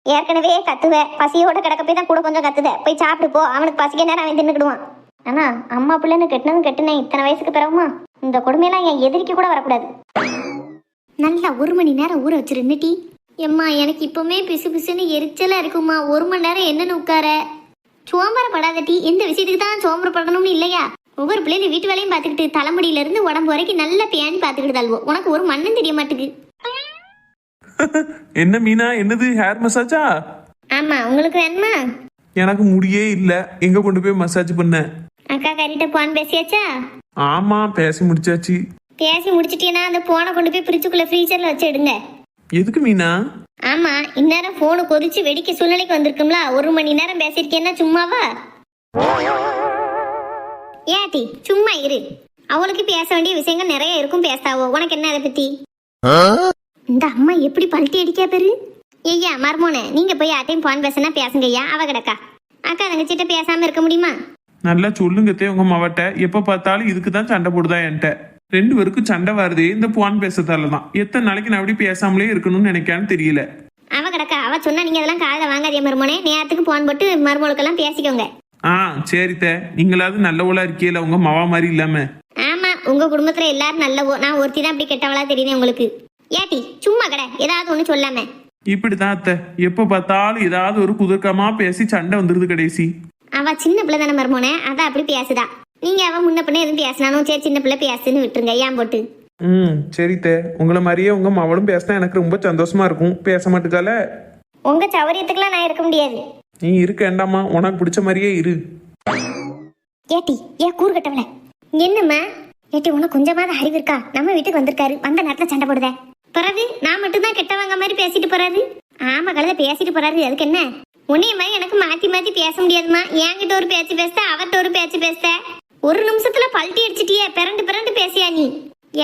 ஏற்கனவே கத்துவ, பசியோட கிடக்க போய் தான் கூட கொஞ்சம் கத்துத. போய் சாப்பிட்டு போ, அவனுக்கு பசிக்க நேரம் அவன் தின்னுக்கிடுவான். ஆனா அம்மா பிள்ளைன்னு கெட்டினதும் கெட்டுனேன். இத்தனை வயசுக்கு பிறகுமா இந்த கொடுமையெல்லாம் என் எதிரிக்கு கூட வரக்கூடாது. நல்லா 1 மணி நேரம் ஊற வச்சிருந்துட்டி. எம்மா எனக்கு இப்பவுமே பிசு பிசுன்னு எரிச்சலா இருக்குமா. 1 மணி நேரம் என்னன்னு உட்கார? சோம்பரப்படாதட்டி. எந்த விஷயத்துக்கு தான் சோம்பரப்படணும்னு இல்லையா? ஒவ்வொரு பிள்ளைங்க வீட்டு வேலையும் பார்த்துக்கிட்டு தலைமுடியில இருந்து உடம்பு வரைக்கும் நல்லா பேணி பார்த்துக்கிட்டு தாழ்வோ. உனக்கு ஒரு மண்ணும் தெரிய மாட்டுக்கு. என்ன மீனா, என்னது ஹேர் மசாஜா? ஆமா, உங்களுக்கு வேணுமா? எனக்கு முடியே இல்ல, எங்க கொண்டு போய் மசாஜ் பண்ண? அக்கா கறிட்ட போன் பேசியாச்சா? ஆமா, பேசி முடிச்சாச்சு. பேசி முடிச்சிட்டீங்கன்னா அந்த போனை கொண்டு போய் ஃப்ரிட்ஜுக்குள்ள ஃப்ரீசர்ல வச்சு எடுங்க. எதுக்கு மீனா? ஆமா, இந்நேரம் போனு கொதிச்சு வெடிக்க சூழ்நிலைக்கு வந்திருக்கும்ல. 1 மணி நேரம் பேசிருக்கேன்னா சும்மாவா? ஏட்டி சும்மா இரு. அவளுக்கு பேச வேண்டிய விஷயங்கள் நிறைய இருக்கும், பேசாவோ. உனக்கு என்ன அதை பத்தி? இந்த அம்மா எப்படி பல்ட்டி அடிக்கா பெரு? ஐயா மர்மோனே, நீங்க போய் யார்ட்டையும் போன் பேசினா பேசுங்க ஐயா. அவ கிடக்கா அக்கா தங்கச்சிட்ட பேசாம இருக்க முடியுமா? நல்லா சொல்லுங்கத்தே உங்க மாவட்ட. எப்ப பார்த்தாலும் இதுக்கு தான் சண்டை போடுதா என்கிட்ட. ரெண்டு பேருக்கும் சண்டை வருதே இந்த போன் பேசுறதால தான். எத்தனை நாளைக்கு நான் அப்படி பேசாமலே இருக்கணும்னு நினைக்கான்னு தெரியல. அவ கிடக்கா, அவ சொன்னா நீங்க அதெல்லாம் காதுல வாங்காதே மர்மோனே. நேரத்துக்கு போன் போட்டு மர்மோளுக்கெல்லாம் பேசிக்கோங்க. சரித்த, நீங்களாவது நல்லவளா இருக்கீல உங்க மாவா மாதிரி இல்லாம. ஆமா, உங்க குடும்பத்துல எல்லாரும் நல்லவோ, நான் ஒருத்தி தான் அப்படி கெட்டவளா தெரியுது உங்களுக்கு. ஏட்டி சும்மா கடை, ஏதாவது ஒண்ணு சொல்லாம. இப்படிதான் அத்தை, எப்ப பார்த்தாலும் ஏதாவது ஒரு குதர்க்கமா பேசி சண்டை வந்துருது கடைசி. அவ சின்ன பிள்ளை தானே மர்மோனே, அதான் அப்படி பேசுதா. நீங்க அவ முன்ன பின்ன எதுவும் பேசினாலும் சரி சின்ன பிள்ளை பேசுன்னு விட்டுருங்க ஏன் போட்டு. சரித்த, உங்களை மாதிரியே உங்க மவளும் பேசினா எனக்கு ரொம்ப சந்தோஷமா இருக்கும். பேச மாட்டுக்கால. உங்க சௌரியத்துக்குலாம் நான் இருக்க முடியாது. நீ இருக்க வேண்டாமா, உனக்கு பிடிச்ச மாதிரியே இரு. ஏட்டி ஏன் கூறு கட்டவள என்னம்மா? ஏட்டி உனக்கு கொஞ்சமாவது அறிவு இருக்கா? நம்ம வீட்டுக்கு வந்திருக்காரு, வந்த நேரத்துல சண்டை போடுத. பிறகு நான் மட்டும் தான் கெட்டவங்க மாதிரி பேசிட்டு போறாரு. ஆமா கழுத பேசிட்டு போறாரு, அதுக்கு என்ன? உன்னைய மாதிரி எனக்கு மாத்தி மாத்தி பேச முடியாதுமா. என்கிட்ட ஒரு பேச்சு பேச, அவர்கிட்ட ஒரு பேச்சு பேச. ஒரு நிமிஷத்துல பல்ட்டி அடிச்சிட்டியே, பிறண்டு பிறண்டு பேசியா நீ?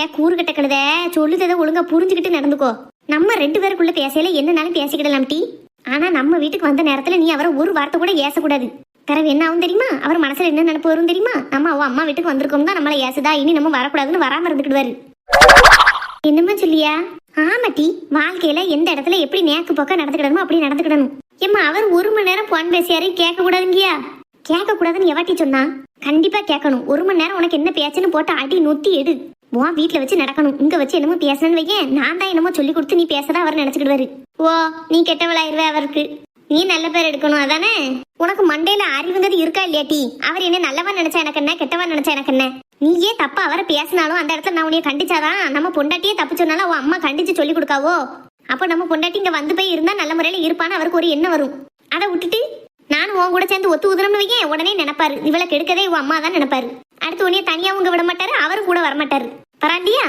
ஏன் கூறு கட்ட கழுத, சொல்லுததை ஒழுங்கா புரிஞ்சுக்கிட்டு நடந்துக்கோ. நம்ம ரெண்டு பேருக்குள்ள பேசையில என்னனாலும் பேசிக்கிடலாம் டி. ஆனா நம்ம வீட்டுக்கு வந்த நேரத்துல நீ அவரை ஒரு வார்த்தை கூட ஏசக்கூடாது. பிறகு என்ன ஆகும் தெரியுமா? அவர் மனசுல என்ன நினைப்பு வரும் தெரியுமா? நம்ம அவ அம்மா வீட்டுக்கு வந்திருக்கோம் தான் நம்மள ஏசுதா, இனி நம்ம வரக்கூடாதுன்னு வராம இருந்துக்கிடுவாரு. என்னம்மா சொல்லியா? ஆமாட்டி, வாழ்க்கையில எந்த இடத்துல எப்படி நேக்கு போக்க நடந்துக்கிடணுமோ அப்படி நடந்துக்கிடணும். ஏம்மா அவர் 1 மணி நேரம் போன் பேசியாரு, கேட்க கூடாதுங்கயா? கேட்க கூடாதுன்னு எவாட்டி சொன்னா? கண்டிப்பா கேட்கணும். 1 மணி நேரம் உனக்கு என்ன பேச்சுன்னு போட்டு அடி நொத்தி எடு. உன் வீட்டுல வச்சு நடக்கணும். இங்க வச்சு என்னமோ பேசணும்னு வையேன், நான் தான் என்னமோ சொல்லி கொடுத்து நீ பேசதான் அவர் நினைச்சுக்கிடுவாரு. ஓ, நீ கெட்டவளாயிருவே அவருக்கு. நீ நல்ல பேர் எடுக்கணும் அதானே? உனக்கு மண்டையில அறிவுங்கிறது இருக்கா இல்லையாட்டி? அவர் என்ன நல்லவா நினைச்சா எனக்கு என்ன, கெட்டவா நினைச்சா எனக்கு என்ன? நீயே தப்பா அவரை பேசினாலும் அந்த இடத்துல நான் உன்னைய கண்டிச்சாதான். நம்ம பொண்டாட்டியே தப்பு சொன்னாலும் உன் அம்மா கண்டிச்சு சொல்லி கொடுக்காவோ? அப்போ நம்ம பொண்டாட்டி இங்க வந்து போய் இருந்தா நல்ல முறையில இருப்பான்னு அவருக்கு ஒரு எண்ணம் வரும். அதை விட்டுட்டு நானும் உன் கூட சேர்ந்து ஒத்து உதறணும்னு வையேன், உடனே நினைப்பாரு இவளை கெடுக்கதே உன் அம்மா தான் நினைப்பாரு. அடுத்து உன்னைய தனியா உங்க விட மாட்டாரு, அவரும் கூட வரமாட்டாரு. பராண்டியா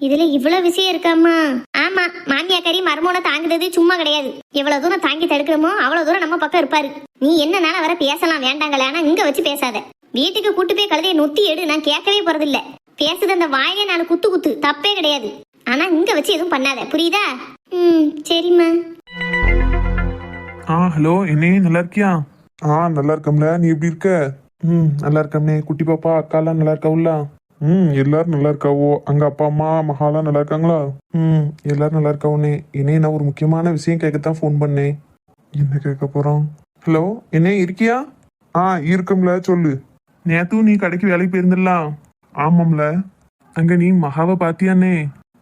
இதுல இவ்வளவு விஷயம் இருக்காமா? ஆமா, மாமியாக்காரி மர்மோனை தாங்குறது சும்மா கிடையாது. எவ்வளவு தூரம் தாங்கி தடுக்கிறோமோ அவ்வளவு தூரம் நம்ம பக்கம் இருப்பாரு. நீ என்னனால அவரை பேசலாம் வேண்டாங்களே, ஆனா இங்க வச்சு பேசாத. வீட்டுக்கு கூட்டு போய் கழுதையை நொத்தி எடு, நான் கேட்கவே போறதில்ல. பேசுது அந்த வாயிலே 4 குத்து குத்து, தப்பே கிடையாது. ஆனா இங்க வச்சு எதுவும் பண்ணாத, புரியுதா? சரிம்மா. ஹலோ, என்னே நல்லா இருக்கியா? நல்லா இருக்கம்ல, நீ எப்படி இருக்க? நல்லா இருக்கம்னே. குட்டி பாப்பா அக்காலாம் நல்லா இருக்காவுல்ல? எல்லாரும் நல்லா இருக்காவோ? அங்க அப்பா அம்மா மகாலாம் நல்லா இருக்காங்களா? எல்லாரும் நல்லா இருக்காவுன்னே. என்னே நான் ஒரு முக்கியமான விஷயம் கேட்கத்தான் ஃபோன் பண்ணேன். என்ன கேட்க போறோம்? ஹலோ, என்னே இருக்கியா? இருக்கம்ல, சொல்லு. நேத்தும் நீ கடைக்கு வேலைக்கு போயிருந்துடலாம். ஆமாம்ல. அங்க நீ மகாவை பாத்தியானே?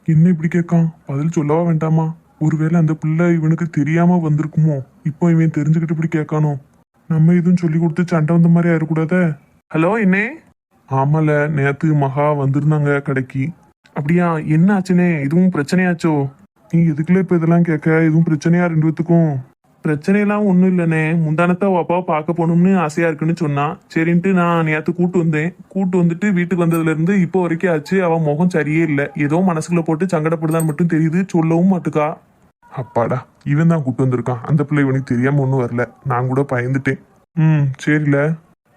என்ன இப்படி கேட்கான்? பதில் சொல்லவா வேண்டாமா? ஒருவேளை அந்த பிள்ளை இவனுக்கு தெரியாம வந்திருக்குமோ? இப்போ இவன் தெரிஞ்சுக்கிட்டு இப்படி கேட்கானோ? நம்ம எதுவும் சொல்லி கொடுத்து சண்டை வந்த மாதிரி ஆயிடக்கூடாத. ஹலோ, என்னே? ஆமால, நேத்து மகா வந்திருந்தாங்க கடைக்கு. அப்படியா? என்ன ஆச்சுனே? எதுவும் பிரச்சனையாச்சோ? நீ எதுக்குள்ள இப்ப இதெல்லாம் கேட்க? எதுவும் பிரச்சனையா 2 பேத்துக்கும்? பிரச்சனையெல்லாம் ஒன்றும் இல்லைண்ணே. முந்தானத்தை அப்பாவை பார்க்க போகணும்னு ஆசையா இருக்குன்னு சொன்னா, சரின்ட்டு நான் நேற்று கூட்டு வந்தேன். கூட்டு வந்துட்டு வீட்டுக்கு வந்ததுல இருந்து இப்போ வரைக்கும் ஆச்சு. அவன் முகம் சரியே இல்லை. ஏதோ மனசுக்குள்ள போட்டு சங்கடப்படுதான்னு மட்டும் தெரியுது, சொல்லவும் மாட்டுக்கா. அப்பாடா, இவன் தான் கூட்டு வந்திருக்கான். அந்த பிள்ளை இவனுக்கு தெரியாம ஒன்றும் வரல. நான் கூட பயந்துட்டேன். சரில.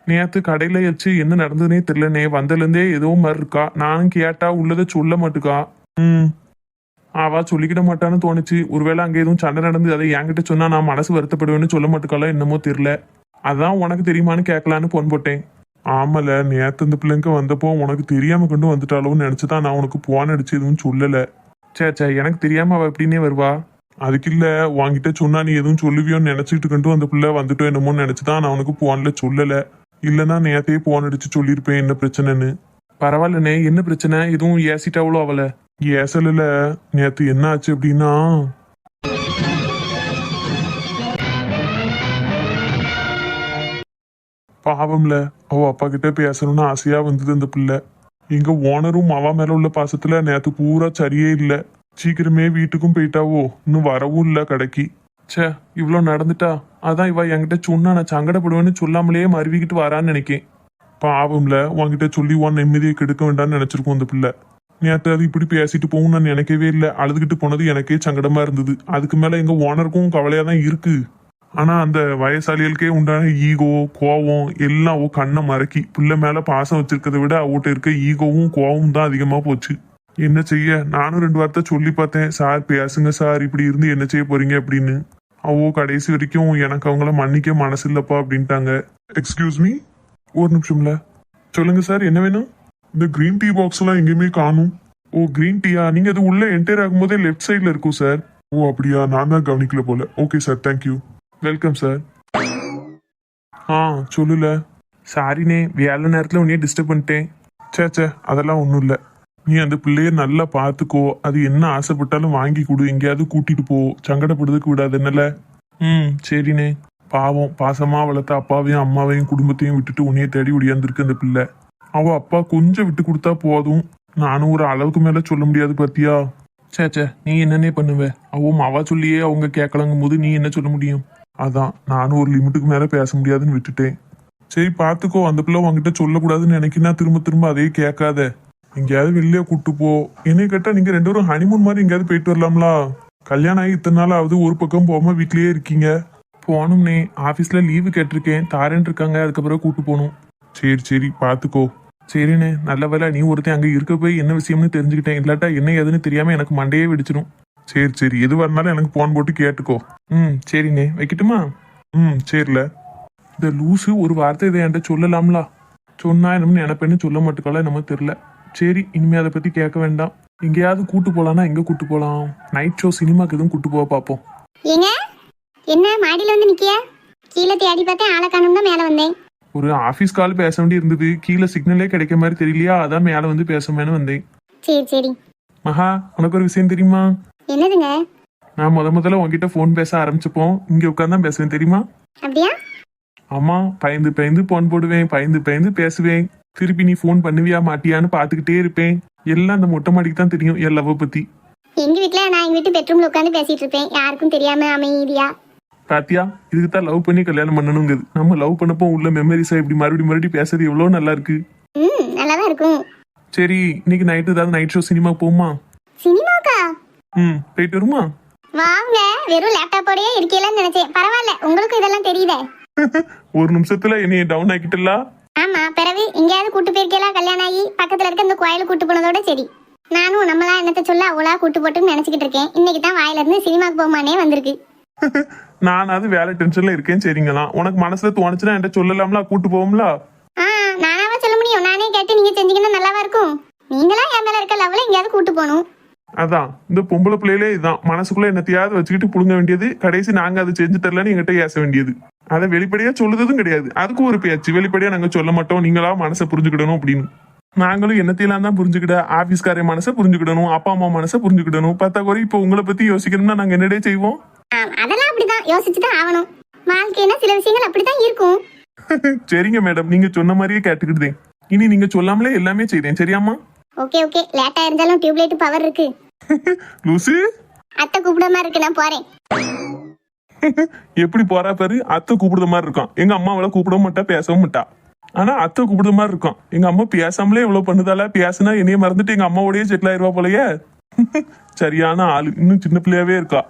நேற்று கடையில வச்சு என்ன நடந்ததுன்னே தெரியலனே. வந்ததுலேருந்தே ஏதோ மாதிரி இருக்கா. நானும் கேட்டா உள்ளதை சொல்ல மாட்டுக்கா. அவ சொல்லிக்கிட மாட்டான்னு தோணுச்சு. ஒருவேளை அங்கே எதுவும் சண்டை நடந்து அதை என்கிட்ட சொன்னா நான் மனசு வருத்தப்படுவேன்னு சொல்ல மாட்டுக்கால, என்னமோ தெரியல. அதான் உனக்கு தெரியுமான்னு கேட்கலான்னு போன் போட்டேன். ஆமால, நேத்து அந்த பிள்ளைங்க வந்தப்போ உனக்கு தெரியாம கொண்டு வந்துட்டாளோன்னு நினைச்சுதான் நான் உனக்கு போன் அடிச்சு எதுவும் சொல்லல. சே, எனக்கு தெரியாம அவ எப்படின்னே வருவா? அதுக்கு இல்ல, உன்கிட்ட சொன்னா நீ எதுவும் சொல்லுவியோன்னு நினைச்சிட்டு கொண்டு அந்த பிள்ளை வந்துட்டோ என்னமோன்னு நினைச்சுதான் நான் உனக்கு போன்ல சொல்லல. இல்லைன்னா நேத்தையே போன் அடிச்சு சொல்லியிருப்பேன் என்ன பிரச்சனைன்னு. பரவாயில்லண்ணே, என்ன பிரச்சனை? எதுவும் ஏசிட்டாவளோ அவளை? ஏசல, நேத்து என்ன ஆச்சு அப்படின்னா, பாவம்ல, அவ அப்பா கிட்ட பேசணும்னு ஆசையா வந்தது அந்த பிள்ளை. எங்க ஓனரும் அவ மேல உள்ள பாசத்துல நேத்து பூரா சரியே இல்ல. சீக்கிரமே வீட்டுக்கும் போயிட்டாவோ, இன்னும் வரவும் இல்ல கடைக்கு. சே, இவ்வளோ நடந்துட்டா? அதான் இவ என்கிட்ட சொன்னா நான் சங்கடப்படுவேன்னு சொல்லாமலேயே மருவிக்கிட்டு வரான்னு நினைக்கேன். பாவம்ல, உன்கிட்ட சொல்லி உன் நிம்மதியை கெடுக்க வேண்டாம்னு நினைச்சிருக்கோம் அந்த பிள்ளை. நேற்று அது இப்படி பேசிட்டு போகும் நான் நினைக்கவே இல்லை. அழுதுகிட்டு போனது எனக்கே சங்கடமா இருந்தது. அதுக்கு மேல எங்க ஓனருக்கும் கவலையா தான் இருக்கு. ஆனா அந்த வயசாளிகளுக்கே உண்டான ஈகோ, கோவம் எல்லாம் கண்ணை மறக்கி பிள்ளை மேல பாசம் வச்சிருக்கிறத விட அவட்ட இருக்க ஈகோவும் கோவமும் தான் அதிகமா போச்சு. என்ன செய்ய, நானும் 2 வார்த்தை சொல்லி பார்த்தேன். சார் பேசுங்க சார், இப்படி இருந்து என்ன செய்ய போறீங்க அப்படின்னு. அவோ கடைசி வரைக்கும் எனக்கு அவங்கள மன்னிக்க மனசு இல்லப்பா அப்படின்ட்டாங்க. எக்ஸ்கியூஸ் மீ, ஒரு நிமிஷம்ல. சொல்லுங்க சார், என்ன வேணும்? இந்த கிரீன் டீ பாக்ஸ் எல்லாம் எங்கேயுமே காணும். ஓ கிரீன் டீயா, நீங்க அது உள்ள என்டர் ஆகும்போதே லெஃப்ட் சைட்ல இருக்கும் சார். ஓ அப்படியா, நான் தான் கவனிக்கல போல. Okay sir, thank you. Welcome sir. சொல்லுல. சாரிண்ணே, வேலை நேரத்தில் உன்னையே டிஸ்டர்ப் பண்ணிட்டேன். சே அதெல்லாம் ஒன்றும் இல்லை. நீ அந்த பிள்ளைய நல்லா பார்த்துக்கோ. அது என்ன ஆசைப்பட்டாலும் வாங்கி கொடு. எங்கேயாவது கூட்டிட்டு போ. சங்கடப்படுறதுக்கு விடாது என்னல. சரிண்ணே. பாவம், பாசமா வளர்த்த அப்பாவையும் அம்மாவையும் குடும்பத்தையும் விட்டுட்டு உன்னைய தேடி ஒடியாந்துருக்கு அந்த பிள்ளை. அவ அப்பா கொஞ்சம் விட்டு கொடுத்தா போதும். நானும் ஒரு அளவுக்கு மேல சொல்ல முடியாது பாத்தியா. சே நீ என்னன்னே பண்ணுவ. அவ மாவா சொல்லியே அவங்க கேட்கலங்கும் போது நீ என்ன சொல்ல முடியும். அதான் நானும் ஒரு லிமிட்டுக்கு மேல பேச முடியாதுன்னு விட்டுட்டேன். சரி பாத்துக்கோ. அந்த பிள்ளை உங்ககிட்ட சொல்லக்கூடாதுன்னு நினைக்கினா திரும்ப திரும்ப அதே கேட்காத. எங்கேயாவது வெளியே கூட்டு போ. என்னை கேட்டா நீங்க 2 பேரும் ஹனிமூன் மாதிரி எங்கேயாவது போயிட்டு வரலாம்லா. கல்யாணம் ஆகி இத்தனை நாள் ஆகுது, ஒரு பக்கம் போகாம வீட்லயே இருக்கீங்க. போகணும்னே, ஆபீஸ்ல லீவு கேட்டிருக்கேன், தாரேன் இருக்காங்க. அதுக்கப்புறம் கூட்டு போகணும். சரி பாத்துக்கோ. சரிண்ணே, நல்ல வேலை நீ ஒருத்தன் அங்க இருக்க போய் என்ன விஷயம்னு தெரிஞ்சுக்கிட்டேன். இல்லாட்டா என்ன ஏதுன்னு தெரியாம எனக்கு மண்டையே வெடிச்சிடும். சரி எது வரனாலும் எனக்கு போன் போட்டு கேட்டுக்கோ. சரிண்ணே, வைக்கட்டுமா? சரில. இந்த லூசு ஒரு வார்த்தை இதை என்கிட்ட சொல்லலாம்ல. சொன்னா என்னன்னு நினைப்பேன்னு சொல்ல மாட்டுக்கால நம்ம தெரியல. சரி, இனிமே அதை பத்தி கேட்க வேண்டாம். எங்கேயாவது கூட்டு போலாம்னா எங்க கூட்டு போலாம்? நைட் ஷோ, சினிமாக்கு எதுவும் கூட்டு போக பாப்போம். ஏங்க என்ன மாடியில வந்து நிக்கிய? கீழே தேடி பார்த்தேன், ஆளை காணும் தான் மேல வந்தேன். ஒரு ஆபீஸ் கால் பேச வேண்டி இருந்தது. கீழே சிக்னலே கிடைக்க மாதிரி தெரியலையா, அதான் மேல வந்து பேசமேனு வந்தேன். சரி. மகா, உனக்கு ஒரு விஷயம் தெரியுமா? என்னதுங்க? நான் முதல்ல உன்கிட்ட போன் பேச ஆரம்பிச்சப்போம் இங்க உட்கார்ந்தான் பேசுவேன் தெரியுமா? அப்படியா? ஆமா, பயந்து போன் போடுவேன், பயந்து பேசுவேன். திருப்பி நீ போன் பண்ணுவியா மாட்டியான்னு பாத்துக்கிட்டே இருப்பேன். எல்லாம் அந்த மொட்டை மாடிக்கு தான் தெரியும் என் லவ் பத்தி. எங்க வீட்டுல நான் எங்க வீட்டு பெட்ரூம்ல உட்காந்து பேசிட்டு இருப்பேன், யாருக்கும் தெரியாம அமைதியா. பாத்தியா, இதுக்கு தான் லவ் பண்ணி கல்யாணம் பண்ணணுங்கிறது. நம்ம லவ் பண்ணப்போ உள்ள மெமரிஸா இப்படி மறுபடியும் பேசுறது எவ்வளவு நல்லா இருக்கு. நல்லாதான் இருக்கும். சரி, இன்னைக்கு நைட்டு ஏதாவது நைட் ஷோ சினிமா போமா? சினிமாக்கா? போயிட்டு வருமா? வாங்க. வெறும் லேப்டாப்போடயே இருக்கீங்களான்னு நினைச்சேன். பரவாயில்ல, உங்களுக்கு இதெல்லாம் தெரியுதே. ஒரு நிமிஷத்துல என்னைய டவுன் ஆக்கிட்டல. ஆமா, பிறகு எங்கேயாவது கூட்டு போயிருக்கலாம். கல்யாணம் ஆகி பக்கத்துல இருக்க இந்த கோயில கூட்டு போனதோட சரி. நானும் நம்மளா என்னத்த சொல்ல அவளா கூட்டு போட்டுன்னு நினைச்சுக்கிட்டு இருக்கேன். இன்னைக்கு தான் வாயில இருந்து சினிமாக்கு போமானே வந்திருக்கு. நானாவது வேலை டென்ஷன்ல இருக்கேன். சரிங்களா, உனக்கு மனசுல தோணுச்சுன்னா என்கிட்ட சொல்லலாம்ல, கூட்டு போவோம்ல. நானாவா சொல்ல முடியும்? நானே கேட்டு நீங்க செஞ்சீங்கன்னா நல்லாவா இருக்கும். நீங்களா என் மேல இருக்க லவ்ல எங்கேயாவது கூட்டு போகணும். அதான் இந்த பொம்பளை பிள்ளையிலே இதுதான். மனசுக்குள்ள என்னத்தையாவது வச்சுக்கிட்டு புடுங்க வேண்டியது. கடைசி நாங்க அதை செஞ்சு தரலன்னு எங்கிட்ட ஏச வேண்டியது. அதை வெளிப்படையா சொல்லுறதும் கிடையாது. அதுக்கும் ஒரு பேச்சு. வெளிப்படையா நாங்க சொல்ல மாட்டோம், நீங்களா மனசை புரிஞ்சுக்கிடணும் அப்படின்னு. நாங்களும் என்னத்தையெல்லாம் தான் புரிஞ்சுக்கிட. ஆபீஸ்கார மனசை புரிஞ்சுக்கிடணும், அப்பா அம்மா மனசை புரிஞ்சுக்கிடணும். பத்தா குறை இப்ப உங்களை பத்தி யோசிக்கணும்னா நாங்க என்னடே செய்வோம்? அதெல்லாம் அப்படிதான் யோசிச்சுதான் ஆகணும். வாழ்க்கைன்னா சில விஷயங்கள் அப்படிதான் இருக்கும். சரிங்க மேடம், நீங்க சொன்ன மாதிரியே கேட்டுக்கிட்டேன். இனி நீங்க சொல்லாமலே எல்லாமே செய்தேன். சரியாமா? ஓகே. லேட்டா இருந்தாலும் டியூப்லைட் பவர் இருக்கு. லூசு, அத்தை கூப்பிட மாதிரி இருக்கு, நான் போறேன். எப்படி போறா பாரு. அத்தை கூப்பிடுற மாதிரி இருக்கான். எங்க அம்மா அவளை கூப்பிட மாட்டா, பேசவும் மாட்டா. ஆனா அத்தை கூப்பிடுற மாதிரி இருக்கான். எங்க அம்மா பேசாமலே இவ்வளவு பண்ணுதால. பேசுனா என்னைய மறந்துட்டு எங்க அம்மாவோடய செட்டில் ஆயிருவா போலயே. சரியான ஆளு. இன்னும் சின்ன பிள்ளையாவே இருக்கா.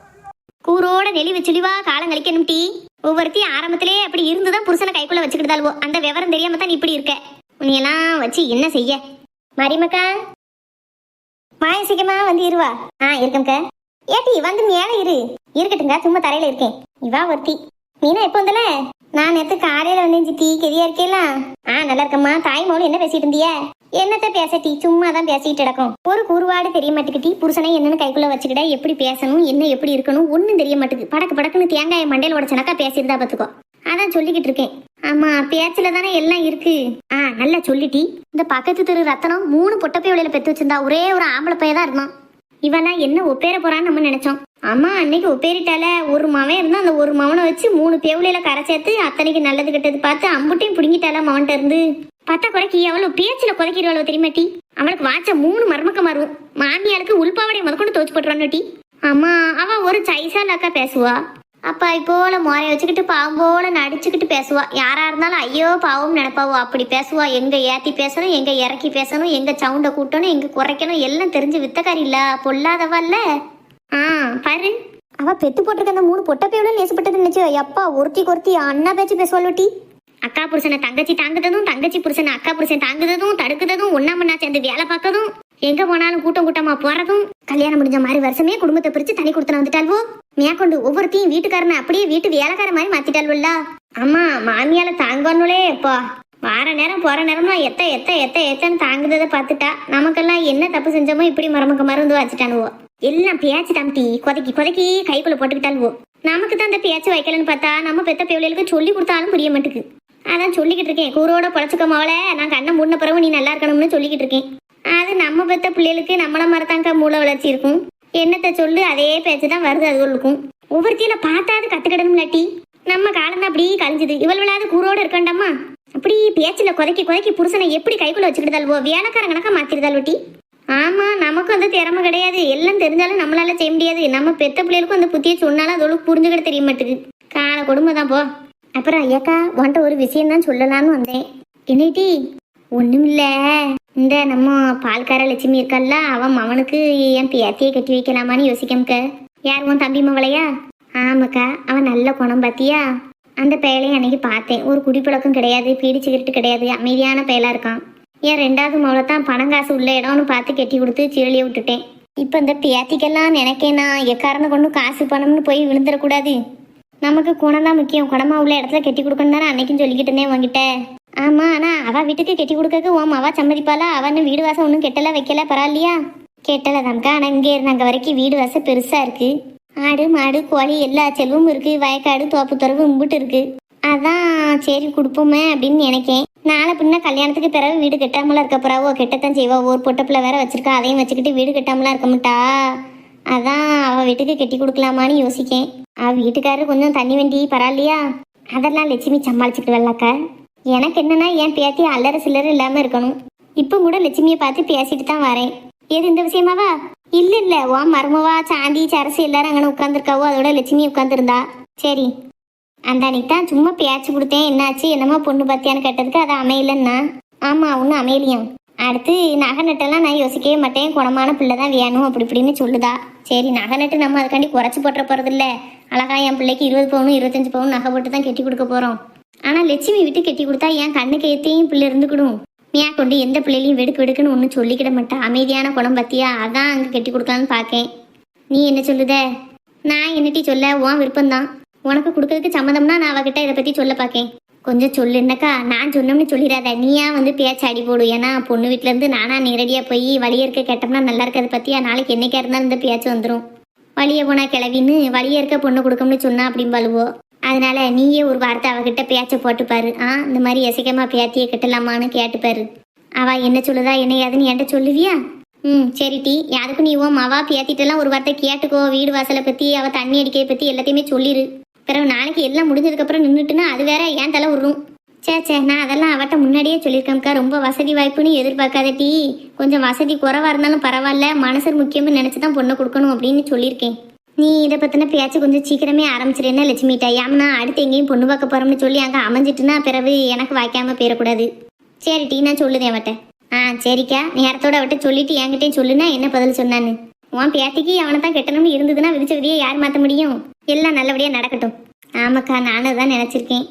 கூரோட நெளி வச்சுலிவா காலம் கழிக்கணும் டீ. ஒவ்வொருத்தி ஆரம்பத்திலே அப்படி இருந்துதான் புருஷனை கைக்குள்ள வச்சுக்கிட்டாலுவோ. அந்த விவரம் தெரியாம தான் இப்படி இருக்க. உன்னையெல்லாம் வச்சு என்ன செய்ய? மரிமக்கா, மாயசிக்கமா வந்து இருவா. இருக்கம்க்கா. ஏட்டி வந்து மேல இருக்கட்டுங்க, சும்மா தரையில இருக்கேன். இவா ஒருத்தி. மீனா எப்போ வந்தல? நான் நேற்று காலையில வந்தேன் சித்தி. கெதியா இருக்கேலாம்? நல்லா இருக்கம்மா. தாய் மௌனு என்ன பேசிட்டு இருந்திய? என்னத்த பேசட்டி, சும்மா தான் பேசிட்டு கிடக்கும். ஒரு கூறுவாடு தெரிய மாட்டேங்கிட்டி. புருஷனை என்னன்னு கைக்குள்ள வச்சுக்கிட, எப்படி பேசணும், என்ன எப்படி இருக்கணும் ஒன்னும் தெரிய மாட்டேங்குது. படக்குன்னு தேங்காய் மண்டையில உடச்சனக்கா பேசியிருந்தா பாத்துக்கோ. அதான் சொல்லிக்கிட்டு இருக்கேன். ஆமா, பேச்சுல தானே எல்லாம் இருக்கு. நல்லா சொல்லிட்டி. இந்த பக்கத்து தெரு ரத்தனம் 3 பொட்டப்பை வழியில பெத்து வச்சிருந்தா. ஒரே ஒரு ஆம்பளை பையதான் இருந்தான். இவெல்லாம் என்ன ஒப்பேர போறான்னு நம்ம நினைச்சோம். அம்மா அன்னைக்கு ஒப்பேரிட்டால ஒரு மவன் இருந்தா. அந்த ஒரு மவனை வச்சு 3 பேவுலையில கரை சேர்த்து அத்தனைக்கு நல்லது கெட்டது பார்த்து அம்புட்டையும் பிடுங்கிட்டால மவன்கிட்ட இருந்து. பத்தா குறைக்கி அவளும் பேச்சுல குறைக்கிறவளோ தெரியுமாட்டி. அவளுக்கு வாச்ச 3 மருமக்க மாறும். மாமியாளுக்கு உள்பாவடைய முதற்கொண்டு துவச்சு போட்டுறான்னு. அம்மா அவ ஒரு சைசாலாக்கா பேசுவா. அப்பாய் போல மோரைய வச்சுக்கிட்டு பாவம் போல நடிச்சுக்கிட்டு பேசுவா. யாரா இருந்தாலும் ஐயோ பாவம் நினைப்பாவோ அப்படி பேசுவா. எங்க ஏத்தி பேசணும், எங்க இறக்கி பேசணும், எங்க சவுண்ட கூட்டணும், எங்க குறைக்கணும் எல்லாம் தெரிஞ்சு வித்தக்காரி இல்ல, பொல்லாதவா இல்ல. பாரு, அவ பெத்து போட்டிருக்க அந்த 3 பொட்டப்பையோட நேசப்பட்டது நினைச்சு எப்பா ஒருத்தி அண்ணா பேச்சு பேசுவாள்டி. அக்கா புருஷனை தங்கச்சி தாங்குததும், தங்கச்சி புருஷனை அக்கா புருஷன் தாங்குததும், தடுக்குததும், ஒன்னா மண்ணா சேர்ந்து வேலை பார்க்கறதும் எங்க போனாலும் கூட்டம் கூட்டமா போறதும் கல்யாணம் முடிஞ்ச மாதிரி வருஷமே குடும்பத்தை பிரிச்சு தனி கொடுத்தன வந்துட்டாள்வோ. மேற்கொண்டு ஒவ்வொருத்தையும் வீட்டுக்காரனை அப்படியே வீட்டு வேலைக்கார மாதிரி மாத்திட்டாள்வல்ல. அம்மா மாமியால தாங்கணுலே எப்பா வார நேரம் போற நேரம்னா எத்த எத்த எத்த எத்தன்னு தாங்குறதை பார்த்துட்டா நமக்கெல்லாம் என்ன தப்பு செஞ்சோமோ இப்படி மருமக்க மருந்து வச்சுட்டானுவோ. எல்லாம் பேச்சு தம்பி கொதக்கி கொதக்கி கைக்குள்ள போட்டுக்கிட்டாளுவோ. நமக்கு தான் அந்த பேச்சு வைக்கலன்னு பார்த்தா நம்ம பெத்த பிள்ளைகளுக்கு சொல்லி கொடுத்தாலும் புரிய மாட்டுக்கு. அதான் சொல்லிக்கிட்டு இருக்கேன், கூரோட பொழைச்சுக்க மாவளை, நான் கண்ணை மூடின பிறகு நீ நல்லா இருக்கணும்னு சொல்லிக்கிட்டு இருக்கேன். அது நம்ம பெத்த பிள்ளைகளுக்கு நம்மள மரத்தாங்க மூளை வளர்ச்சி இருக்கும். என்னத்தை சொல்லு அதே பேச்சு தான் வருது அதுகளுக்கும். ஒவ்வொருத்தியில பார்த்தாது கத்துக்கிடணும் இல்லாட்டி நம்ம காலம் தான் அப்படி கழிஞ்சுது. இவளாவது கூரோட இருக்கண்டாமா அப்படி பேச்சுல கொதக்கி கொதக்கி புருஷனை எப்படி கைக்குள்ள வச்சுக்கிட்டால்வோ வேலைக்கார கணக்கா மாத்திருந்தால் ஒட்டி. ஆமா நமக்கும் அந்த திறமை கிடையாது, எல்லாம் தெரிஞ்சாலும் நம்மளால செய்ய முடியாது. நம்ம பெத்த பிள்ளைகளுக்கும் அந்த புத்தியை சொன்னாலும் அதோட புரிஞ்சுக்கிட்ட தெரிய மாட்டுக்கு. கால கொடுமை தான் போ. அப்புறம் ஐயாக்கா உன்ட்ட ஒரு விஷயம் தான் சொல்லலான்னு வந்தேன். என்னைட்டி? ஒண்ணுமில்ல, இந்த நம்ம பால்கார லட்சுமி இருக்கல்ல, அவன் அவனுக்கு என் பேத்தியை கட்டி வைக்கலாமான்னு யோசிக்கமுக்க. யார் உன் தம்பி மவளையா? ஆமாக்கா, அவன் நல்ல குணம் பாத்தியா? அந்த பயலையும் அன்னைக்கு பார்த்தேன். ஒரு குடிப்பழக்கம் கிடையாது, பீடி சிகரெட்டு கிடையாது, அமைதியான பயலா இருக்கான். என் ரெண்டாவது மவளை தான் பணம் காசு உள்ள இடம்னு பார்த்து கட்டி கொடுத்து சீரழிய விட்டுட்டேன். இப்போ இந்த பேத்திக்கெல்லாம் நினைக்கேனா எக்காரனை கொண்டு காசு பணம்னு போய் விழுந்துடக்கூடாது. நமக்கு குணம் தான் முக்கியம். குணமா உள்ள இடத்துல கட்டி கொடுக்கணும் தானே அன்னைக்கும் சொல்லிக்கிட்டு இருந்தேன் உங்ககிட்ட. ஆமா, ஆனா அவ வீட்டுக்கு கட்டி கொடுக்க ஓம் அவ சம்மதிப்பாளா? அவன்னு வீடு வாசம் ஒன்றும் கெட்டல வைக்கல பரவாயில்லையா? கெட்டல தான்க்கா, ஆனா இங்கே இருந்து அங்கே வரைக்கும் வீடு வாசம் பெருசா இருக்கு. ஆடு மாடு கோழி எல்லா செல்வமும் இருக்கு. வயக்காடு தோப்பு துறவு இம்புட்டு இருக்கு. அதான் சரி கொடுப்போமே அப்படின்னு நினைக்கேன். நாளை பின்ன கல்யாணத்துக்கு பிறகு வீடு கெட்டாமலாம் இருக்க போறாவோ, கெட்டத்தான் செய்வா. ஒரு பொட்டப்பிள்ள வேற வச்சிருக்கா, அதையும் வச்சுக்கிட்டு வீடு கெட்டாமலாம் இருக்க மாட்டா. அதான் அவ வீட்டுக்கு கட்டி கொடுக்கலாமான்னு யோசிக்கேன். அவ வீட்டுக்காரரு கொஞ்சம் தண்ணி வண்டி பரவாயில்லையா? அதெல்லாம் லட்சுமி சமாளிச்சுட்டு வரலாக்கா. எனக்கு என்னன்னா என் பேத்தி அல்லற சில்லற இல்லாம இருக்கணும். இப்போ கூட லட்சுமியை பார்த்து பேசிட்டு தான் வரேன். எது இந்த விஷயமாவா? இல்ல இல்ல, ஓ மருமவா சாந்தி சரசு எல்லாரும் அங்கே உட்காந்துருக்காவோ, அதோட லட்சுமி உட்காந்துருந்தா. சரி, அந்த அன்னைக்கு தான் சும்மா பேச்சு கொடுத்தேன். என்னாச்சு என்னமா பொண்ணு பார்த்தியான்னு கேட்டதுக்கு அது அமையலன்னா. ஆமா ஒன்றும் அமையலையாம். அடுத்து நகை நட்டெல்லாம் நான் யோசிக்கவே மாட்டேன், குணமான பிள்ளை தான் வேணும் அப்படி இப்படின்னு சொல்லுதா. சரி நகை நட்டு நம்ம அதுக்காண்டி குறைச்சி போட்டுற போறது இல்லை. அழகா என் பிள்ளைக்கு 20 பவுன் 25 பவுன் நகை போட்டு தான் கட்டி கொடுக்க போறோம். ஆனா லட்சுமி விட்டு கட்டி கொடுத்தா என் கண்ணுக்கு ஏத்தையும் பிள்ளை இருந்துக்கிடும். ஏன் கொண்டு எந்த பிள்ளைலையும் வெடுக்கு வெடுக்குன்னு ஒன்றும் சொல்லிக்கிட மாட்டா. அமைதியான குணம் பத்தியா, அதான் அங்கே கட்டி கொடுக்கலான்னு பார்க்கேன். நீ என்ன சொல்லுத? நான் என்னட்டி சொல்ல, உன் விருப்பம்தான். உனக்கு கொடுக்கறதுக்கு சம்மதம்னா நான் அவகிட்ட இதை பத்தி சொல்ல பார்க்கேன். கொஞ்சம் சொல்லு என்னக்கா. நான் சொன்னோம்னு சொல்லிடாத, நீயா வந்து பேச்சு அடி போடு. ஏன்னா பொண்ணு வீட்டுல இருந்து நானா நேரடியா போய் வழிய இருக்க கேட்டோம்னா நல்லா இருக்காது பத்தியா. நாளைக்கு என்னைக்கா இருந்தாலும் இந்த பேச்சு வந்துடும். வழிய போனா கிளவின்னு வழிய இருக்க பொண்ணு கொடுக்கணும்னு சொன்னா அப்படிம்பாளுவோ. அதனால நீயே ஒரு வார்த்தை அவகிட்ட பேச்சை போட்டுப்பாரு. இந்த மாதிரி எசைக்கமா பேத்தியை கட்டலாமான்னு கேட்டுப்பாரு. அவ என்ன சொல்லுதா என்ன ஏதுன்னு என்கிட்ட சொல்லுவியா? சரி டி, யாருக்கும் நீ ஓம் அவா பேத்திட்டெல்லாம் ஒரு வார்த்தை கேட்டுக்கோ. வீடு வாசலை பத்தி அவ தண்ணி அடிக்கிறத பத்தி எல்லாத்தையுமே சொல்லிடு. பிறகு நாளைக்கு எல்லாம் முடிஞ்சதுக்கப்புறம் நின்றுட்டுன்னா அது வேற ஏன் தலை விடுறோம். சே நான் அதெல்லாம் அவட்ட முன்னாடியே சொல்லியிருக்கேன்க்கா. ரொம்ப வசதி வாய்ப்புன்னு எதிர்பார்க்காத டி. கொஞ்சம் வசதி குறைவா இருந்தாலும் பரவாயில்ல, மனசர் முக்கியம்னு நினைச்சுதான் பொண்ணை கொடுக்கணும் அப்படின்னு சொல்லியிருக்கேன். நீ இதை பத்தின பேச்சு கொஞ்சம் சீக்கிரமே ஆரம்பிச்சிருந்தா லட்சுமிட்டா. ஏம்னா அடுத்து எங்கேயும் பொண்ணு பார்க்க போறோம்னு சொல்லி அங்கே அமைஞ்சிட்டுனா பிறகு எனக்கு வாய்க்காம போயிடக்கூடாது. சரி டி, நான் சொல்லுதேன் அவட்ட. சரிக்கா, நேரத்தோட அவட்ட சொல்லிட்டு என்கிட்டயும் சொல்லுனா என்ன பதில் சொன்னான்னு. உன் பேத்திக்கு அவனை தான் கெட்டணும்னு இருந்ததுன்னா விதிச்ச விதியை யார் மாற்ற முடியும்? எல்லாம் நல்லபடியா நடக்கட்டும். ஆமாக்கா, நானும் தான் நினைச்சிருக்கேன்.